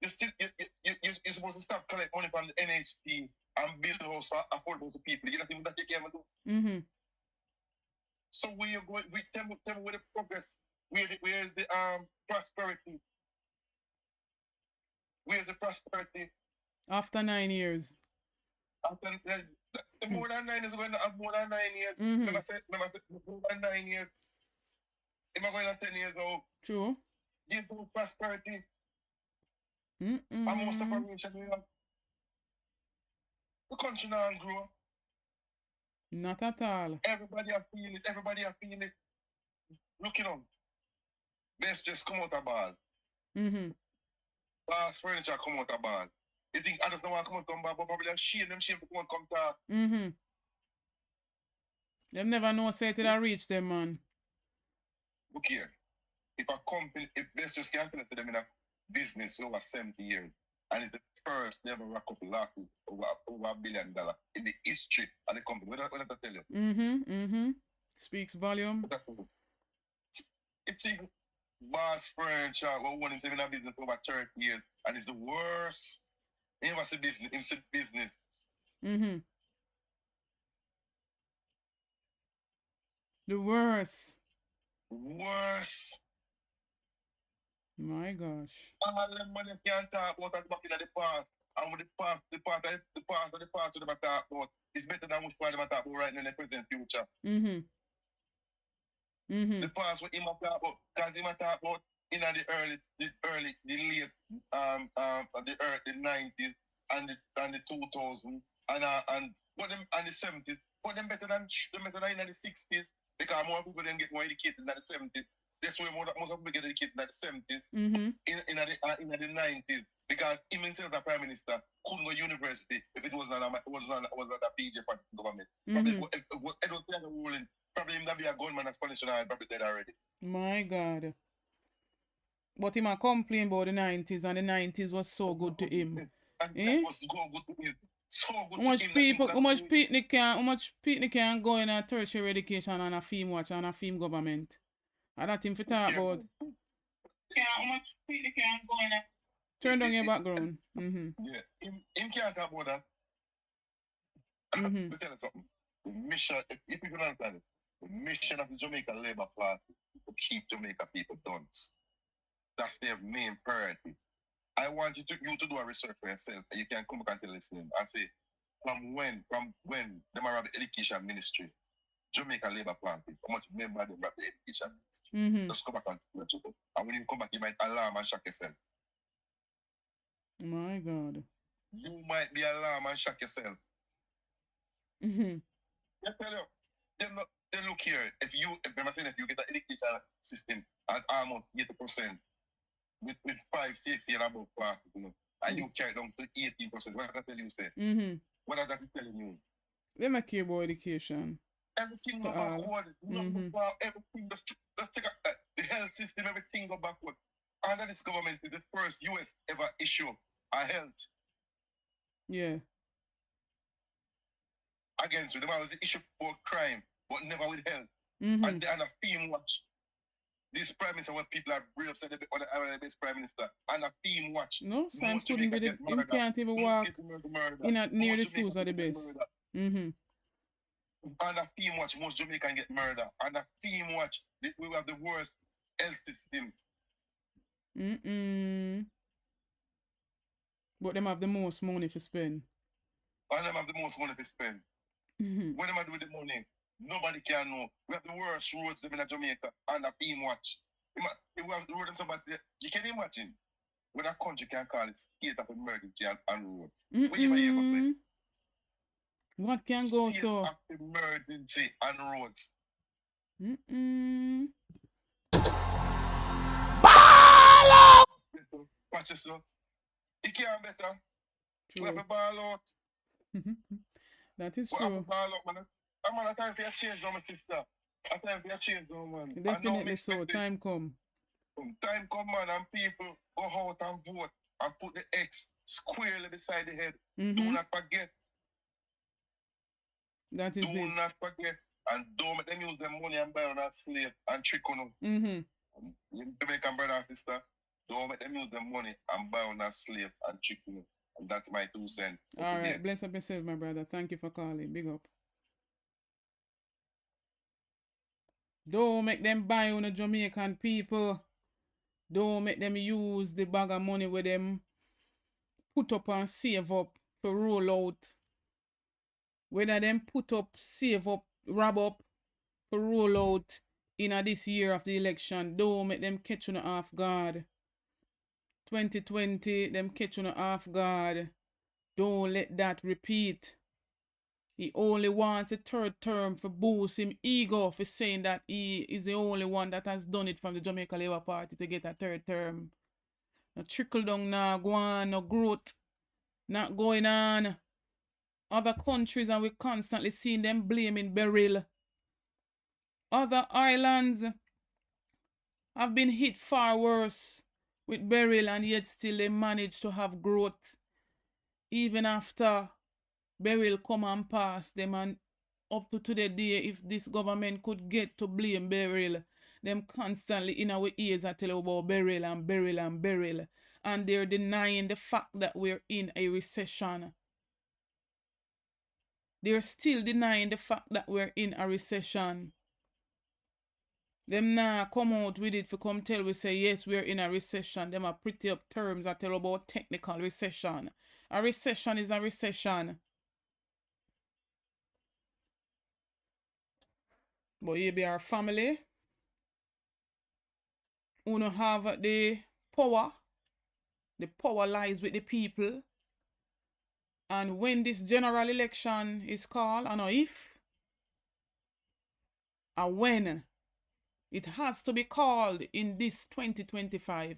You're supposed to stop collecting money from the NHP and build a house for affordable to people. You don't think that you can do? So where you going? Tell me where the progress. Where's the prosperity? Where's the prosperity? After 9 years. After more than 9 years, going to have more than 9 years. Remember, I said more than 9 years. Am I going to 10 years old? True. Give them prosperity. And most of our nation, the country now grow. Not at all. Everybody are feeling it. Look, best just come out of ball. Last furniture come out of ball. You think others don't want to come out of ball, but probably shame to come talk. They never know say it reach them, man. Look here. If a company, if best just can't tell us them in a business for over 70 years, and it's the first they ever rack up losses over $1 billion in the history of the company. What did I tell you? Speaks volume. It's even Boss Furniture, we want him in a business for over 30 years, and it's the worst. He never see business. The worst. Worse. My gosh. All them money can't talk about at back in the past. And with the past of the past of them talk about, it's better than which part of them talk about right now in the present future. Mm-hmm. Mm-hmm. The past what him talk about, because him talk about in the late the 90s and the 2000s and what them and the 70s. But them better than in the 60s because more people then get more educated in the 70s. That's why most people get educated in the 70s, Mm-hmm. in the 90s. Because even himself as a prime minister couldn't go to university if it was not a PJ party government. Mm-hmm. Probably Edward Taylor ruling, probably him not be a gunman as Spanish and probably dead already. My God. But him a complain about the 90s, and the 90s was so good to him. And Eh? that was good to him. So good How much to him. people, how much people can go in a tertiary education and a film watch and a film government? And that him for talk about. How much people can go in a... Turn down your background. Mm-hmm. Yeah, him can't talk about that. Mm-hmm. Let me tell you something. The mission, if you can understand it, the mission of the Jamaica Labour Party is to keep Jamaica people dunce. That's their main priority. I want you to do a research for yourself, and you can come back and tell listening and say, from when them have the education ministry, Jamaica Labour Party, how much member them have the education ministry. Mm-hmm. Just come back and do it. And when you come back, you might alarm and shock yourself. My God. You might be alarmed and shock yourself. Mm-hmm. I tell you, they look here. If you get an education system at almost 80%, with 5, 6 and above classes, you know, and you carry down to 18%, what does that tell you, say? Mm-hmm. What does that tell you? They make care about education. Everything go For all. backward. Mhm. Everything, let's take the health system, everything go backward. Under this government is the first US ever issue a health Yeah. against you. There was the issue for crime, but never with health. Mm-hmm. And a theme watch. This prime minister, what people are really upset about the best prime minister, and a theme watch. No, Sam Most couldn't be Jamaica the. get Him can't even walk in at near the Most shoes Jamaican are the get best. murdered. Mm-hmm. And a theme watch, most Jamaican get murdered. And a theme watch, we have the worst health system. Mm-mm. But them have the most money to spend. And them have the most money to spend. Mm-hmm. What am I doing with the money? Nobody can know. We have the worst roads in Jamaica and a theme watch. We have the road and somebody, you can imagine when a country can call it state of emergency and road. What you ever say? Mm-mm. What can go State so? of emergency and roads. Mm-mm. Watch this, sir. It can't better. We have True. to ball out. That is We have to true. ball out, man. I'm on a time for a change now, my sister. A time for a change now, man. Definitely so. Time come. Time come, man, and people go out and vote and put the X squarely beside the head. Do Mm-hmm. not forget. That is Do it. not forget. And don't make them use their money and buy on a slave and trick on them. Mm-hmm. You Jamaican brother and sister, don't make them use their money and buy on a slave and trick on them. And that's my 2 cents. All right. Bless up yourself, my brother. Thank you for calling. Big up. Don't make them buy on the Jamaican people. Don't make them use the bag of money with them put up and save up for roll out. Whether them put up, save up, rob up for roll out in this year of the election, don't make them catch you off guard. 2020, them catch you off guard. Don't let that repeat. He only wants a third term for boost him ego for saying that he is the only one that has done it from the Jamaica Labour Party to get a third term. No trickle down, no go on, no growth, not going on. Other countries, and we constantly seeing them blaming Beryl. Other islands have been hit far worse with Beryl, and yet still they manage to have growth. Even after Beryl come and pass them, and up to today day, if this government could get to blame Beryl, them constantly in our ears are telling about Beryl and Beryl and Beryl, and they're denying the fact that we're in a recession. They're still denying the fact that we're in a recession. Them nah come out with it for come tell we say yes we're in a recession. Them are pretty up terms that tell about technical recession. A recession is a recession. But you be our family. Uno have the power. The power lies with the people. And when this general election is called, I know if and when it has to be called in this 2025,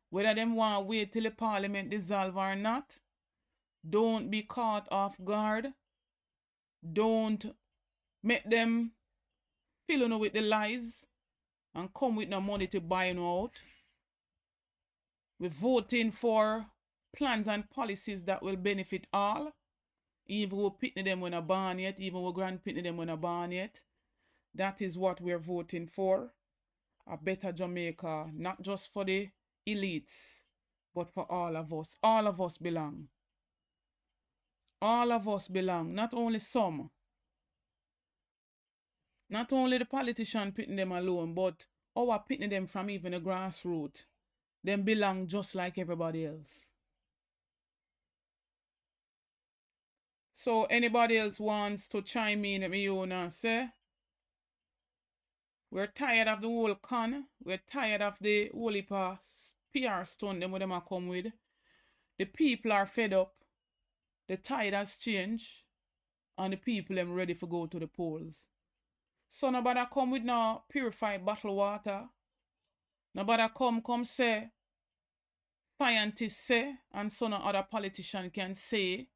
whether them want to wait till the parliament dissolve or not, don't be caught off guard. Don't make them fill you with the lies and come with no money to buy you out. We're voting for plans and policies that will benefit all. Even we're pitting them when a born yet, even we're grandpitting them when a born yet. That is what we're voting for. A better Jamaica, not just for the elites, but for all of us. All of us belong. All of us belong, not only some. Not only the politician pitting them alone, but our pitting them from even the grassroots. Them belong just like everybody else. So anybody else wants to chime in at me own and say, we're tired of the whole con. We're tired of the whole heap of PR stunt them what them a come with. The people are fed up. The tide has changed. And the people them ready for go to the polls. So nobody come with no purified bottled water. Nobody come say, scientists say, and so no other politician can say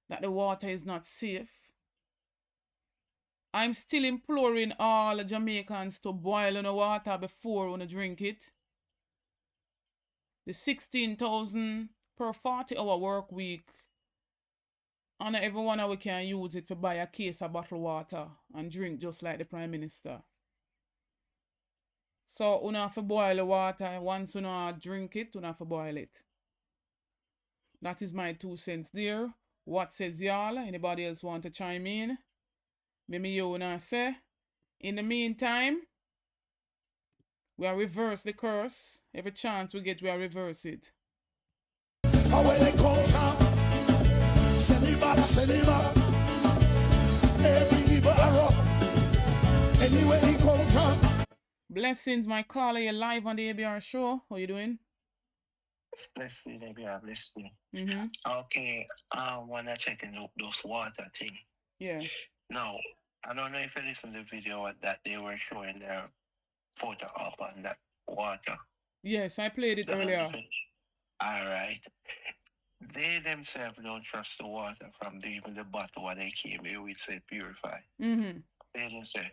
that the water is not safe. I'm still imploring all Jamaicans to boil in the water before you drink it. The 16,000 per 40-hour work week, and every one of we can use it to buy a case of bottled water and drink just like the Prime Minister. So you have to boil the water. Once you drink it, you have to boil it. That is my 2 cents there. What says y'all? Anybody else want to chime in? Maybe you wanna say. In the meantime, we are reverse the curse. Every chance we get, we are reverse it. Where they come from, send me back, send me back. Every evil arrow, anywhere he come from. Blessings, my caller. You're live on the ABR show. How you doing? Blessing, ABR, blessing. Mm-hmm. Okay, I wanna check in those water thing. Yeah. Now, I don't know if you listen to the video that they were showing their photo up on that water. Yes, I played it earlier. All right. They themselves don't trust the water from even the bottle where they came here with said purify. Mm-hmm. They didn't say.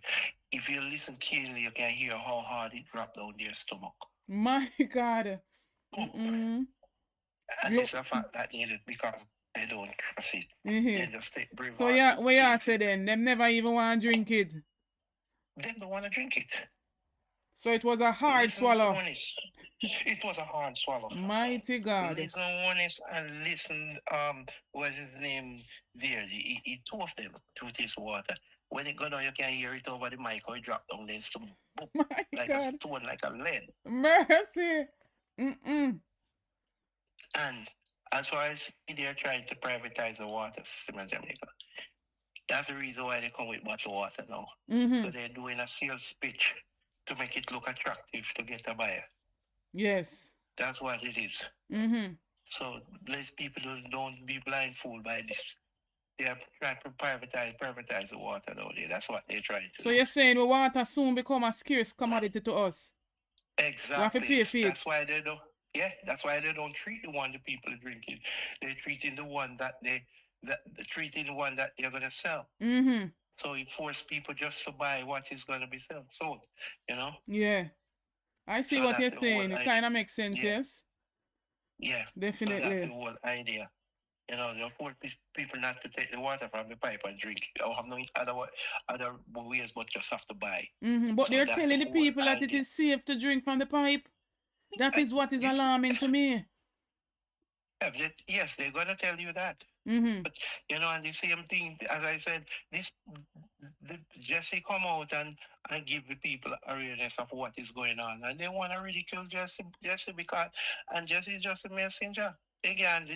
If you listen keenly, you can hear how hard it dropped down their stomach. My God. Mm-hmm. And it's a fact that they did because they don't trust it. Mm-hmm. They just take brave. So yeah, what you say then? Them never even want to drink it. They don't want to drink it. So it was a hard swallow. It was a hard swallow. Mighty God. Listen, honest, and listen, what's his name there? He two of them to this water. When it go down, you can hear it over the mic or it drop down there. So, like God. A stone, like a lead. Mercy. Mm-mm. And as far as they're trying to privatize the water system in Jamaica, that's the reason why they come with bottled water now. Mm-hmm. So they're doing a sales pitch to make it look attractive to get a buyer. Yes. That's what it is. Mm-hmm. So these people don't be blindfolded by this. They are trying to privatize the water down there. That's what they're trying to do. So you're saying the water soon become a scarce commodity to us? Exactly. We have to pay for it. That's why they don't. Yeah, that's why they don't treat the one the people are drinking. They're treating the one that they're gonna sell. Mm-hmm. So it forces people just to buy what is gonna be sold. You know? Yeah. I see so what you're saying. It kind of makes sense, yeah. Yes? Yeah. Definitely. So that's the whole idea. You know, they force people not to take the water from the pipe and drink. Or have no other ways but just have to buy. Mm-hmm. But so they're telling the people that it is safe to drink from the pipe. That is what is alarming to me. Yes, they're going to tell you that. Mm-hmm. But, you know, and the same thing, as I said, Jesse come out and give the people awareness of what is going on. And they want to ridicule Jesse because, and Jesse is just a messenger. They can't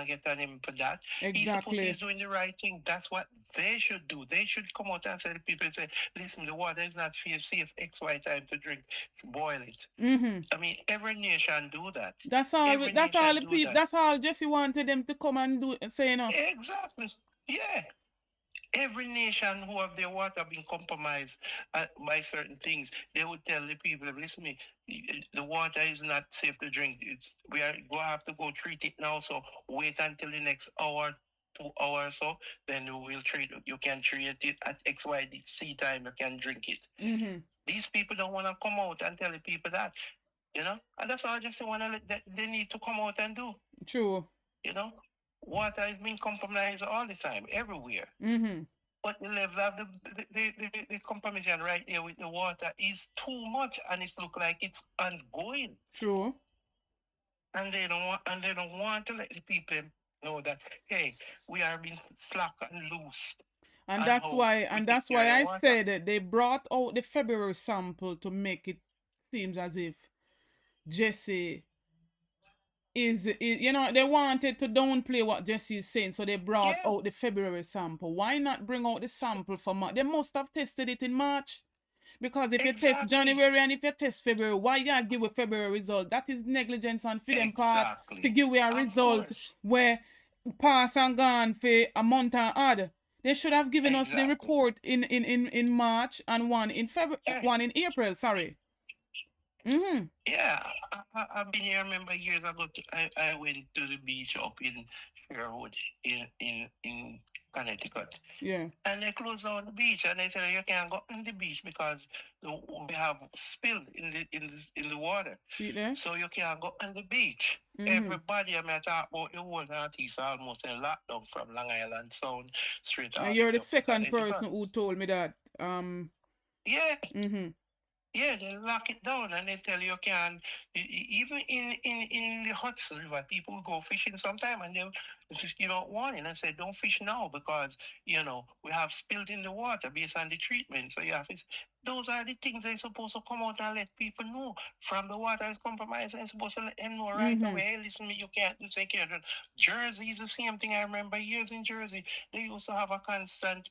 get on him for that. Exactly. He's doing the right thing. That's what they should do. They should come out and say to people, say, listen, the water is not safe XY time to drink. Boil it. Mm-hmm. I mean, every nation do that. That's all. Every That's all nation the do people. that. That's all Jesse wanted them to come and do. Say, you know. Exactly. Yeah. Every nation who have their water being compromised by certain things, they would tell the people, listen to me, the water is not safe to drink. We are going to have to go treat it now. So wait until the next hour, 2 hours or so, then we will treat it. You can treat it at XYZ time. You can drink it. Mm-hmm. These people don't want to come out and tell the people that, you know, and that's all I just want to they need to come out and do. True. You know, water is being compromised all the time, everywhere. Mm-hmm. But the level of the compromise right there with the water is too much, and it's look like it's ongoing. True. And they don't want to let the people know that, hey, we are being slack and loose. And that's why I said that they brought out the February sample to make it seems as if Jesse is you know, they wanted to downplay what Jesse is saying, so they brought out the February sample. Why not bring out the sample for March? They must have tested it in March. Because if you test January and if you test February, why you give a February result? That is negligence on for them part to give a result where pass and gone for a month and odd. They should have given us the report in March and one in February, one in April. Sorry. Mm-hmm. Yeah, I've been here. I remember years ago, I went to the beach up in Sherwood in Connecticut. Yeah. And they closed down the beach, and they said you can't go on the beach because we have spilled in the water. See there? So you can't go on the beach. Mm-hmm. Everybody, I mean, talk about the whole Northeast almost in lockdown from Long Island Sound straight out. And you're the second person who told me that. Yeah. Mm-hmm. Yeah, they lock it down and they tell you can even in the Hudson River, people go fishing sometime and they'll just give out warning and say don't fish now because you know we have spilled in the water based on the treatment. So you have those are the things they're supposed to come out and let people know. From the water is compromised, they're supposed to let them know right away. Hey, listen, you can't do say can't do. Jersey is the same thing. I remember years in Jersey, they used to have a constant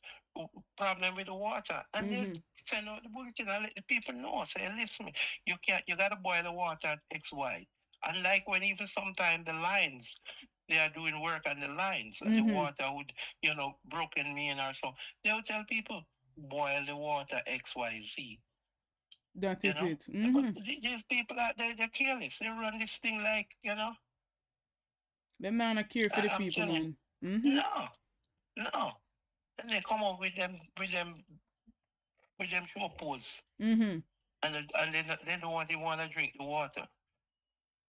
problem with the water, and they send out the bulletin and let the people know. Say, listen, you gotta boil the water at XY. Unlike when even sometimes the lines, they are doing work on the lines, and the water would, you know, broken mean or so. They would tell people, boil the water XYZ. That is it. But these people they're careless. They run this thing like, you know. Them not care for the people, man. No. And they come up with them show pose. And they don't even want to drink the water.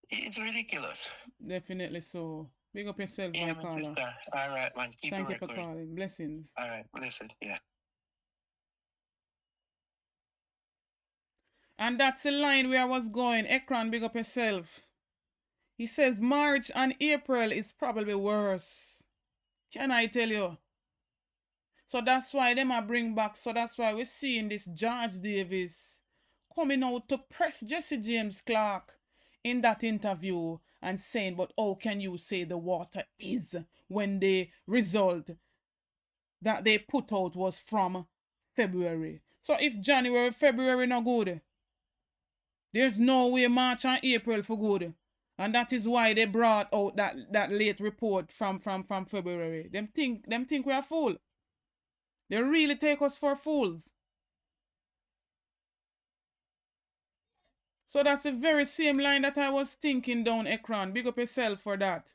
It's ridiculous. Definitely so. Big up yourself, my caller. All right, man. Thank you for calling. Blessings. All right, blessings. Yeah. And that's the line where I was going. Ekran, big up yourself. He says March and April is probably worse. Can I tell you? So that's why them are bring back. So that's why we're seeing this George Davis coming out to press Jesse James Clark in that interview and saying, but how can you say the water is when the result that they put out was from February? So if January, February not good, there's no way March and April for good. And that is why they brought out that late report from February. Them think we are fool. They really take us for fools. So that's the very same line that I was thinking down Ekran. Big up yourself for that.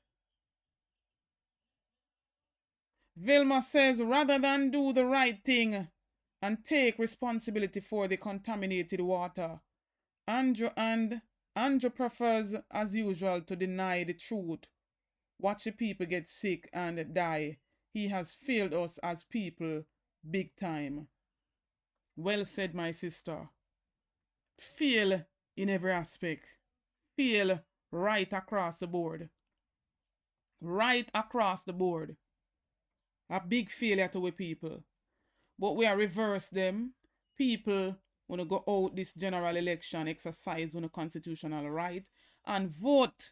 Vilma says, rather than do the right thing and take responsibility for the contaminated water, Andrew prefers, as usual, to deny the truth. Watch the people get sick and die. He has failed us as people big time. Well said, my sister. Fail in every aspect. Fail right across the board. right across the board. A big failure to we people. But we are reverse them. People want to go out this general election, exercise on a constitutional right, and vote.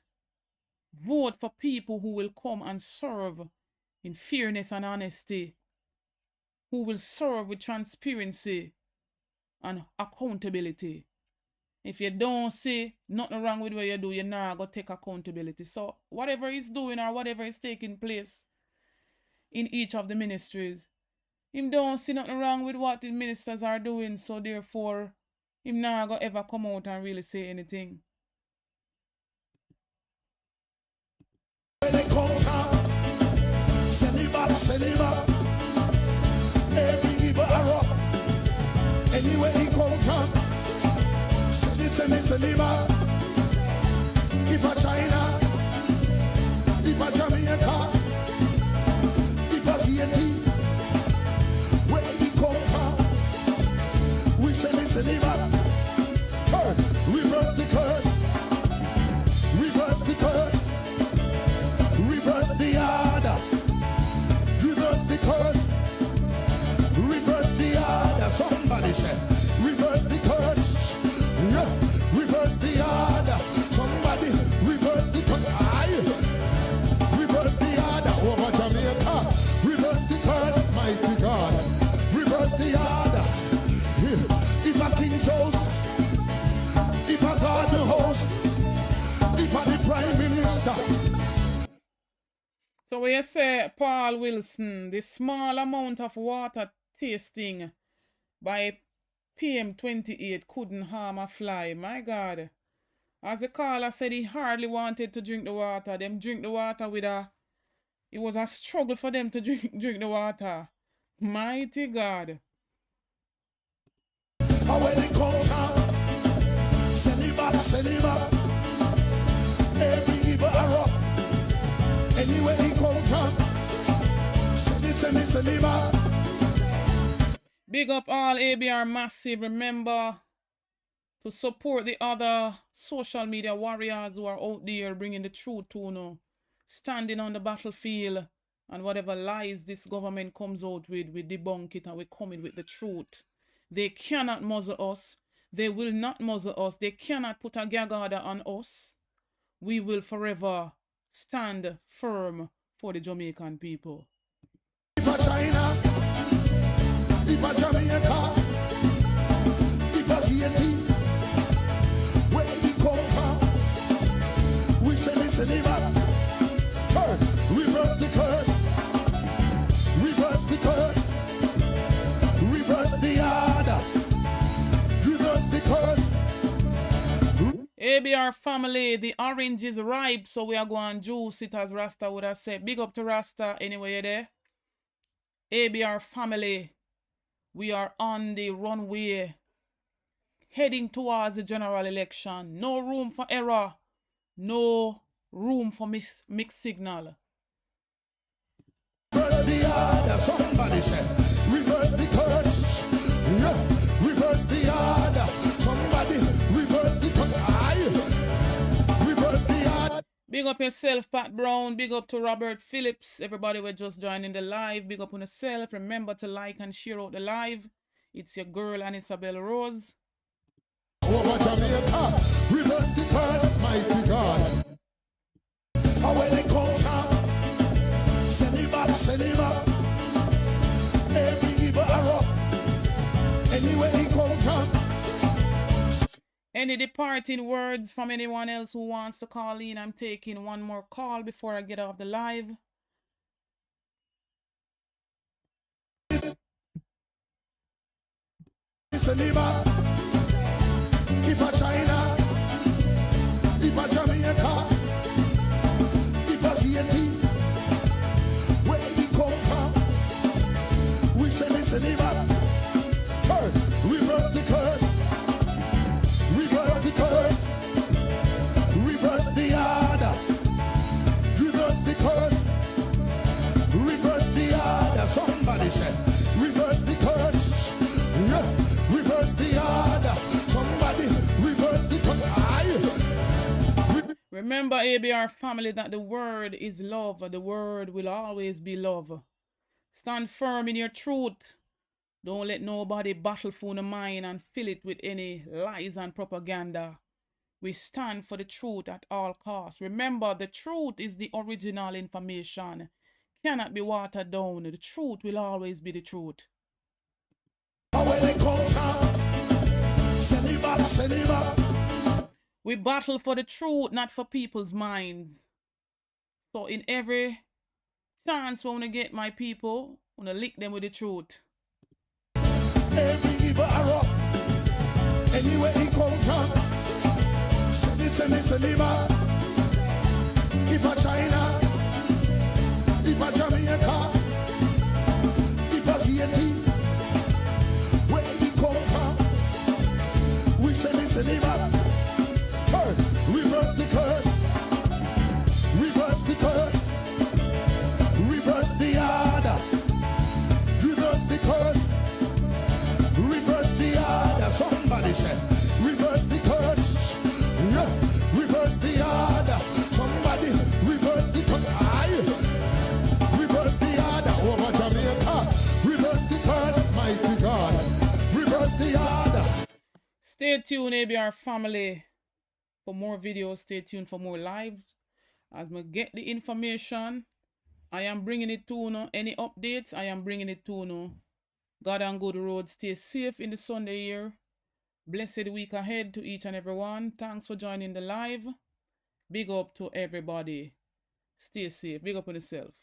Vote for people who will come and serve in fairness and honesty, who will serve with transparency and accountability. If you don't see nothing wrong with what you do, you're not going to take accountability. So whatever is doing or whatever is taking place in each of the ministries, him don't see nothing wrong with what the ministers are doing. So therefore, him not going to ever come out and really say anything. When they come from, send him back, send him up. Every evil arrow, anywhere he come from, send him up. If a China, if a Jamaica, if a Haiti, where he come from, we send him up. Turn, reverse the curse, reverse the curse. Reverse the order, reverse the curse, reverse the order. Somebody said, reverse the curse, yeah. Reverse the order. Somebody reverse the curse. Reverse the order over Jamaica. Reverse the curse, mighty God. Reverse the order. If a king's house, if a garden house, if a the prime minister. So when you say, Paul Wilson, the small amount of water tasting by PM 28 couldn't harm a fly. My God. As the caller said, he hardly wanted to drink the water. Them drink the water with a... It was a struggle for them to drink the water. Mighty God. When they come from, send him back, send him up. Every evil arrow, anywhere he come from, send him up. Big up all ABR Massive. Remember to support the other social media warriors who are out there bringing the truth to you, standing on the battlefield, and whatever lies this government comes out with, we debunk it and we come in with the truth. They cannot muzzle us. They will not muzzle us. They cannot put a gag order on us. We will forever stand firm for the Jamaican people. If a China, if a Jamaica, if a Haiti, where he come from, we send him up. Turn, reverse the curse, reverse the curse, reverse the order, reverse the curse. ABR family, the orange is ripe, so we are going to juice it, as Rasta would have said. Big up to Rasta anyway there. ABR family, we are on the runway heading towards the general election. No room for error. No room for mixed signal. Reverse the order, somebody said. Reverse the curse. Yeah. Reverse the order. Somebody reverse the curse. Reverse the order. Big up yourself, Pat Brown. Big up to Robert Phillips. Everybody we're just joining the live. Big up on yourself. Remember to like and share out the live. It's your girl, Isabel Rose. Over Jamaica, reverse the curse, mighty God. And when they come from, send him back, send him up. Every evil arrow, anywhere he come from. Any departing words from anyone else who wants to call in? I'm taking one more call before I get off the live. Send him back. If a China, if a Jamaica, if a Haiti, where he come from, we send him up. Turn, reverse the curse, reverse the curse, reverse the order, reverse the curse, reverse the order. Somebody said, reverse the curse, yeah, reverse the order. Somebody reverse the curse. Remember, ABR family, that the word is love. The word will always be love. Stand firm in your truth. Don't let nobody battle for your mind and fill it with any lies and propaganda. We stand for the truth at all costs. Remember, the truth is the original information. Cannot be watered down. The truth will always be the truth. We battle for the truth, not for people's minds. So in every chance we want to get my people, I want to lick them with the truth. Every evil arrow, anywhere he come from, send if a China, if a Jamaica, if a Haiti, where he come from, we send turn, reverse the curse, reverse the curse, reverse the order, reverse the curse. Reverse the order. Somebody said, reverse the curse. Yeah. Reverse the order. Somebody reverse the curse. Reverse the order over Jamaica. Reverse the curse, mighty God. Reverse the order. Stay tuned, ABR family, for more videos. Stay tuned for more lives. As we get the information, I am bringing it to you. Any updates, I am bringing it to you. God and good road. Stay safe in the Sunday here. Blessed week ahead to each and everyone. Thanks for joining the live. Big up to everybody. Stay safe. Big up on yourself.